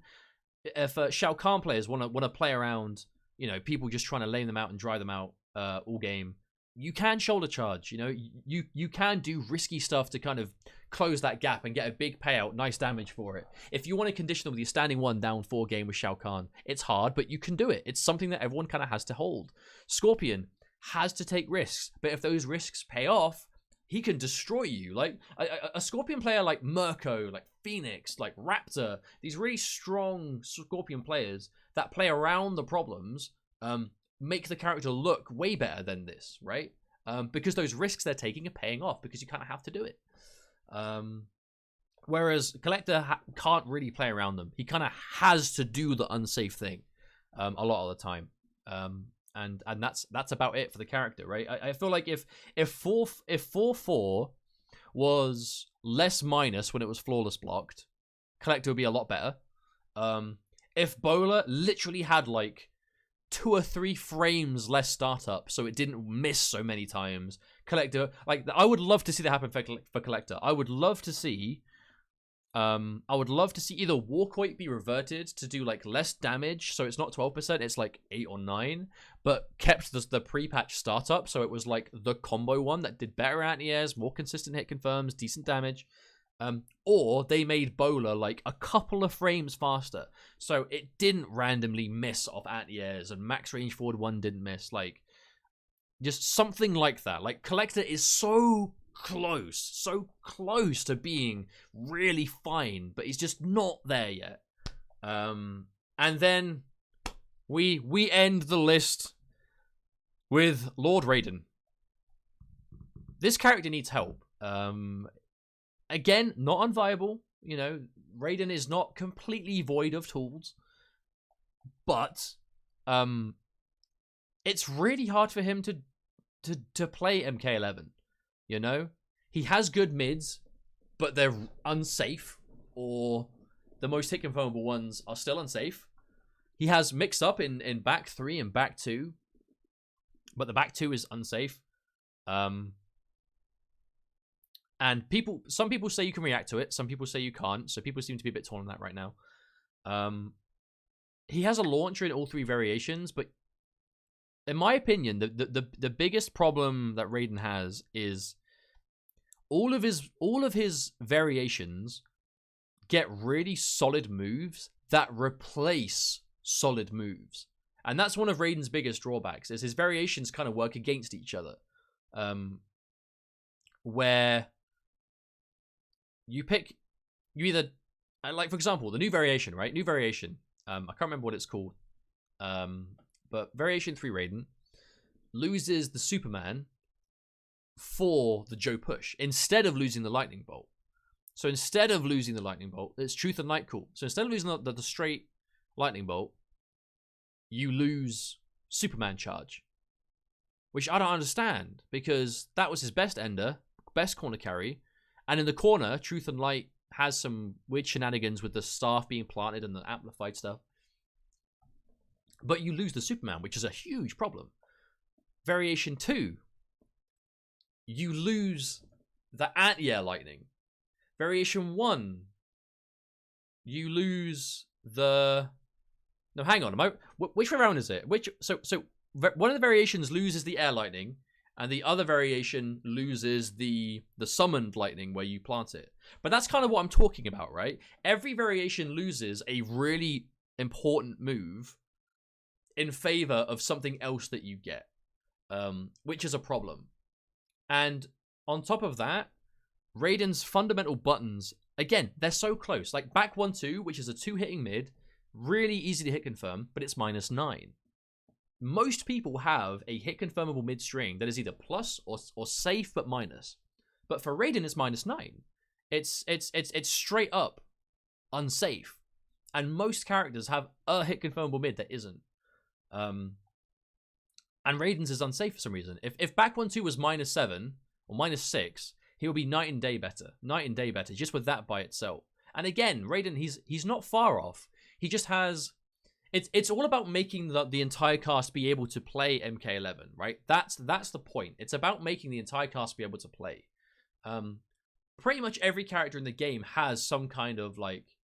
If Shao Kahn players want to play around, you know, people just trying to lane them out and dry them out all game, you can shoulder charge. You know, you can do risky stuff to kind of close that gap and get a big payout, nice damage for it. If you want to condition them with your standing 1 down 4 game with Shao Kahn, it's hard, but you can do it. It's something that everyone kind of has to hold. Scorpion has to take risks, but if those risks pay off, he can destroy you. Like a Scorpion player like Mirko, like Phoenix, like Raptor, these really strong Scorpion players that play around the problems, make the character look way better than this, right? Because those risks they're taking are paying off, because you kind of have to do it. Whereas Collector can't really play around them. He kind of has to do the unsafe thing a lot of the time. And that's about it for the character, right? I feel like if 4-4 was less minus when it was flawless blocked, Collector would be a lot better. If Bowler literally had like 2 or 3 frames less startup, so it didn't miss so many times, Collector, like, I would love to see that happen for Collector. I would love to see either Walkweight be reverted to do like less damage, so it's not 12%, it's like 8 or 9, but kept the pre-patch startup, so it was like the combo one that did better anti-airs, more consistent hit confirms, decent damage. Or they made Bowler like a couple of frames faster, so it didn't randomly miss off anti-airs, and max range forward 1 didn't miss. Like, just something like that. Like, Collector is so close to being really fine, but he's just not there yet. And then we end the list with Lord Raiden. this character needs help. Again, not unviable. You know, Raiden is not completely void of tools, but it's really hard for him to play MK11. You know, he has good mids, but they're unsafe, or the most hit confirmable ones are still unsafe. He has mixed up in back 3 and back 2, but the back 2 is unsafe. And some people say you can react to it, some people say you can't, so people seem to be a bit torn on that right now. He has a launcher in all 3 variations, but in my opinion, the biggest problem that Raiden has is all of his variations get really solid moves that replace solid moves. And that's one of Raiden's biggest drawbacks, is his variations kind of work against each other. Where you either, like for example, the new variation, right? New variation. I can't remember what it's called. But variation 3 Raiden loses the Superman for the Joe push instead of losing the lightning bolt. So instead of losing the lightning bolt, it's truth and light cool. So instead of losing the straight lightning bolt, you lose Superman charge, which I don't understand, because that was his best ender, best corner carry, and in the corner, truth and light has some weird shenanigans with the staff being planted and the amplified stuff. But you lose the Superman, which is a huge problem. Variation 2, you lose the anti-air lightning. Variation 1, you lose the... No, hang on. Which way around is it? So one of the variations loses the air lightning, and the other variation loses the summoned lightning where you plant it. But that's kind of what I'm talking about, right? Every variation loses a really important move in favor of something else that you get, which is a problem. And on top of that, Raiden's fundamental buttons, again, they're so close. Like back 1-2, which is a 2-hitting mid, really easy to hit confirm, but it's -9. Most people have a hit confirmable mid string that is either plus or safe but minus. But for Raiden, it's -9. It's straight up unsafe. And most characters have a hit confirmable mid that isn't. And Raiden's is unsafe for some reason. If back 1-2 was -7 or -6, he will be night and day better, just with that by itself. And again, Raiden, he's not far off. He just has... It's all about making the entire cast be able to play MK11, right? That's the point. It's about making the entire cast be able to play. Pretty much every character in the game has some kind of like...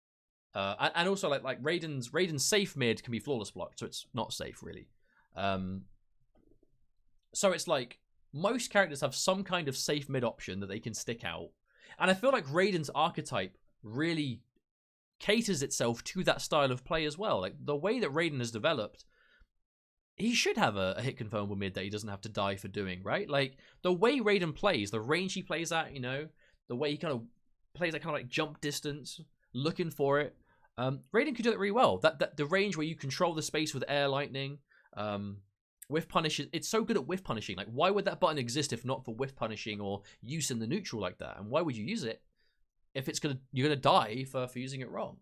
and also like Raiden's safe mid can be flawless blocked, so it's not safe really. So it's like most characters have some kind of safe mid option that they can stick out. And I feel like Raiden's archetype really caters itself to that style of play as well. Like the way that Raiden has developed, he should have a hit confirmable mid that he doesn't have to die for doing, right? Like the way Raiden plays, the range he plays at, you know, the way he kind of plays that kind of like jump distance, looking for it. Raiden could do that really well. That the range where you control the space with air lightning, whiff punish, it's so good at whiff punishing. Like why would that button exist if not for whiff punishing or use in the neutral like that? And why would you use it if you're gonna die for using it wrong?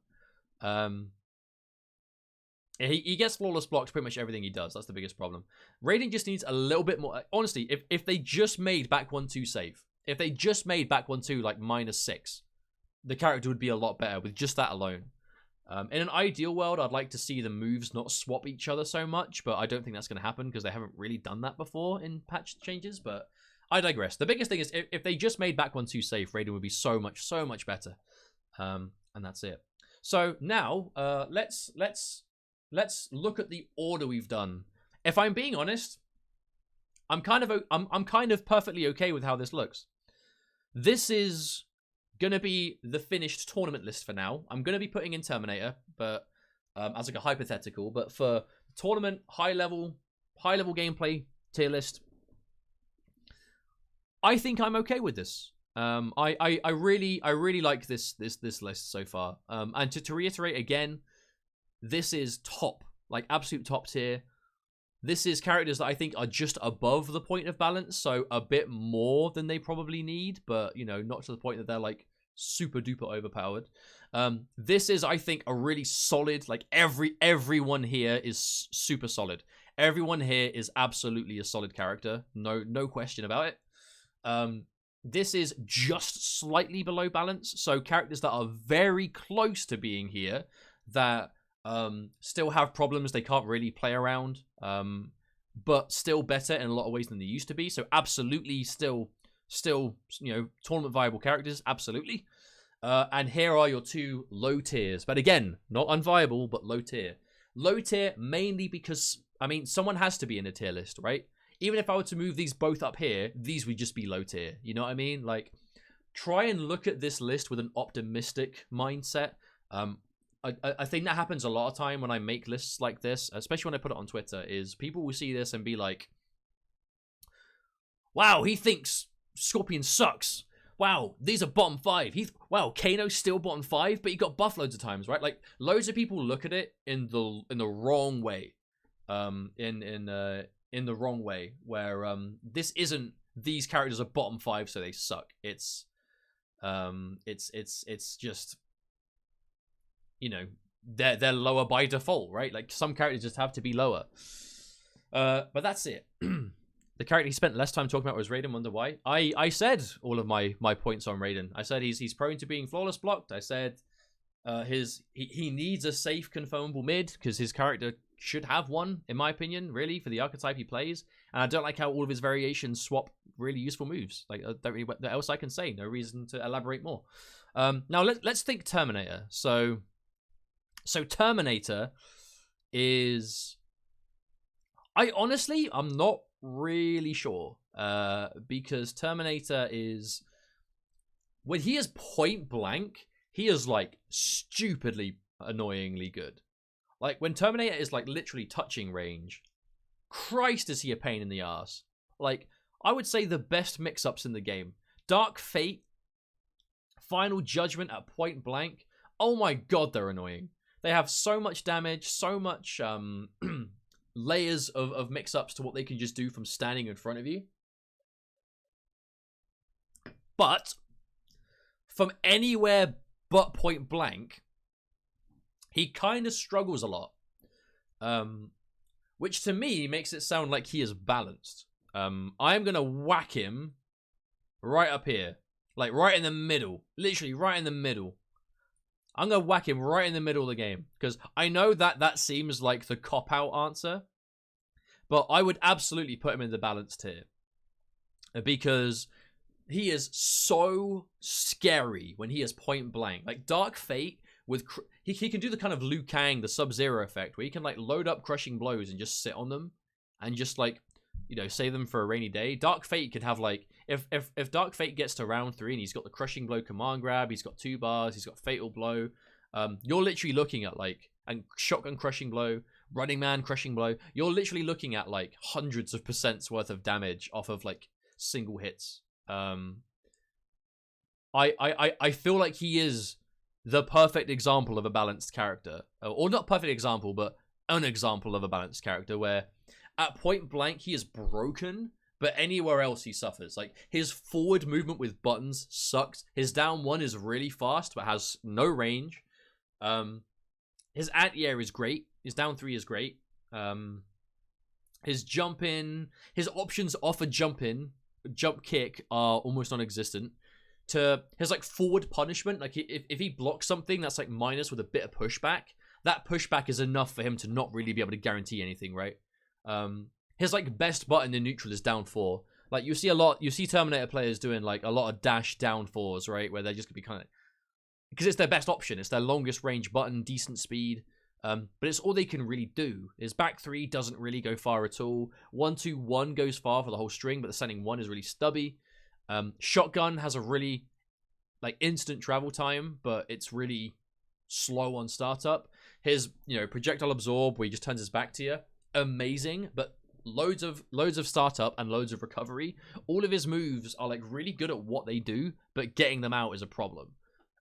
He gets flawless blocked pretty much everything he does. That's the biggest problem. Raiden just needs a little bit more. Honestly, if they just made back 1-2 safe, if they just made back 1-2 like -6, the character would be a lot better with just that alone. In an ideal world, I'd like to see the moves not swap each other so much, but I don't think that's going to happen because they haven't really done that before in patch changes, but I digress. The biggest thing is if they just made back 1-2 safe, Raiden would be so much better. And that's it. So now, let's look at the order we've done. If I'm being honest, I'm kind of perfectly okay with how this looks. This is gonna be the finished tournament list for now. I'm gonna be putting in Terminator, but as like a hypothetical. But for tournament, high level gameplay tier list, I think I'm okay with this. I really like this list so far. And to reiterate again, this is top, like absolute top tier. This is characters that I think are just above the point of balance, so a bit more than they probably need, but, you know, not to the point that they're, like, super duper overpowered. This is, I think, a really solid, like, everyone here is super solid. Everyone here is absolutely a solid character. No question about it. This is just slightly below balance, so characters that are very close to being here that still have problems they can't really play around, but still better in a lot of ways than they used to be. So absolutely still, you know, tournament viable characters, absolutely. And here are your two low tiers, but again, not unviable, but low tier. Low tier mainly because, I mean, someone has to be in a tier list, right? Even if I were to move these both up here, these would just be low tier. You know what I mean? Like, try and look at this list with an optimistic mindset. I think that happens a lot of time when I make lists like this, especially when I put it on Twitter, is people will see this and be like, wow, he thinks Scorpion sucks. Wow, these are bottom 5. Wow, Kano's still bottom 5, but he got buffed loads of times, right? Like, loads of people look at it in the wrong way. In the wrong way, where this isn't, these characters are bottom 5, so they suck. It's just, you know, they're lower by default, right? Like, some characters just have to be lower. But that's it. The character he spent less time talking about was Raiden. Wonder why? I said all of my points on Raiden. I said he's prone to being flawless blocked. I said he needs a safe confirmable mid because his character should have one, in my opinion, really, for the archetype he plays. And I don't like how all of his variations swap really useful moves. Like, I don't really what else I can say. No reason to elaborate more. Now let's think Terminator. So Terminator is, I'm not really sure, because Terminator is, when he is point blank, he is like stupidly annoyingly good. Like, when Terminator is like literally touching range, Christ, is he a pain in the ass. Like, I would say the best mix-ups in the game: Dark Fate, Final Judgment at point blank. Oh my god, they're annoying. They have so much damage, so much layers of mix-ups to what they can just do from standing in front of you. But from anywhere but point blank, he kind of struggles a lot, which to me makes it sound like he is balanced. I'm going to whack him right up here, like right in the middle, literally right in the middle. I'm going to whack him right in the middle of the game, because I know that seems like the cop-out answer, but I would absolutely put him in the balanced tier, because he is so scary when he is point blank. Like, Dark Fate, with he can do the kind of Liu Kang, the Sub-Zero effect, where he can like load up crushing blows and just sit on them and just, like, you know, save them for a rainy day. Dark Fate could have, like, if Dark Fate gets to round 3 and he's got the crushing blow command grab, he's got 2 bars, he's got fatal blow, you're literally looking at, like, and shotgun crushing blow, running man crushing blow, you're literally looking at like hundreds of % worth of damage off of like single hits. I feel like he is the perfect example of a balanced character, or not perfect example, but an example of a balanced character, where at point blank he is broken, but anywhere else he suffers. Like, his forward movement with buttons sucks. His down 1 is really fast but has no range. His anti-air is great. His down 3 is great. His jump in, his options off a jump kick are almost non-existent. To his like forward punishment, like if he blocks something that's like minus with a bit of pushback, that pushback is enough for him to not really be able to guarantee anything, right? His like best button in neutral is down 4. Like, you see Terminator players doing like a lot of dash down 4s, right? Where they're just gonna be kind of, because it's their best option, it's their longest range button, decent speed. But it's all they can really do. His back 3 doesn't really go far at all. 1-2-1 goes far for the whole string, but the sending 1 is really stubby. Shotgun has a really like instant travel time, but it's really slow on startup. His, you know, projectile absorb, where he just turns his back to you, amazing, but loads of startup and loads of recovery. All of his moves are like really good at what they do, but getting them out is a problem.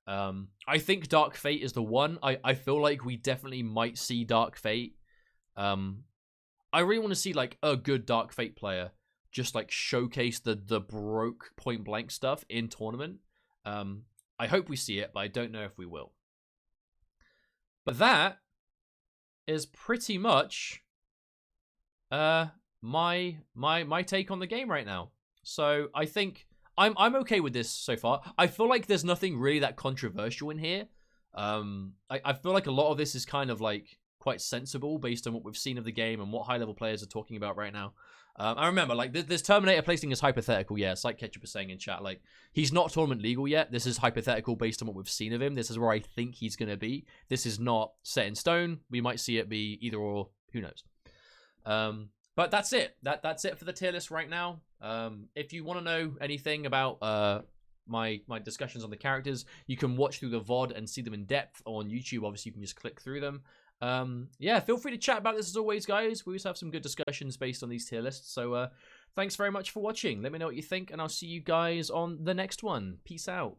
I think Dark Fate is the one. I feel like we definitely might see Dark Fate I really want to see like a good Dark Fate player just like showcase the broke point blank stuff in tournament. I hope we see it, but I don't know if we will. But that is pretty much my take on the game right now. So I think I'm okay with this so far. I feel like there's nothing really that controversial in here. I feel like a lot of this is kind of like quite sensible based on what we've seen of the game and what high level players are talking about right now. I remember, like, this Terminator placing is hypothetical. Yeah, it's like Ketchup was saying in chat. Like, he's not tournament legal yet. This is hypothetical based on what we've seen of him. This is where I think he's going to be. This is not set in stone. We might see it be either or. Who knows? But that's it. That's it for the tier list right now. If you want to know anything about my discussions on the characters, you can watch through the VOD and see them in depth on YouTube. Obviously, you can just click through them. Yeah, feel free to chat about this as always, guys. We always have some good discussions based on these tier lists. So thanks very much for watching. Let me know what you think, and I'll see you guys on the next one. Peace out.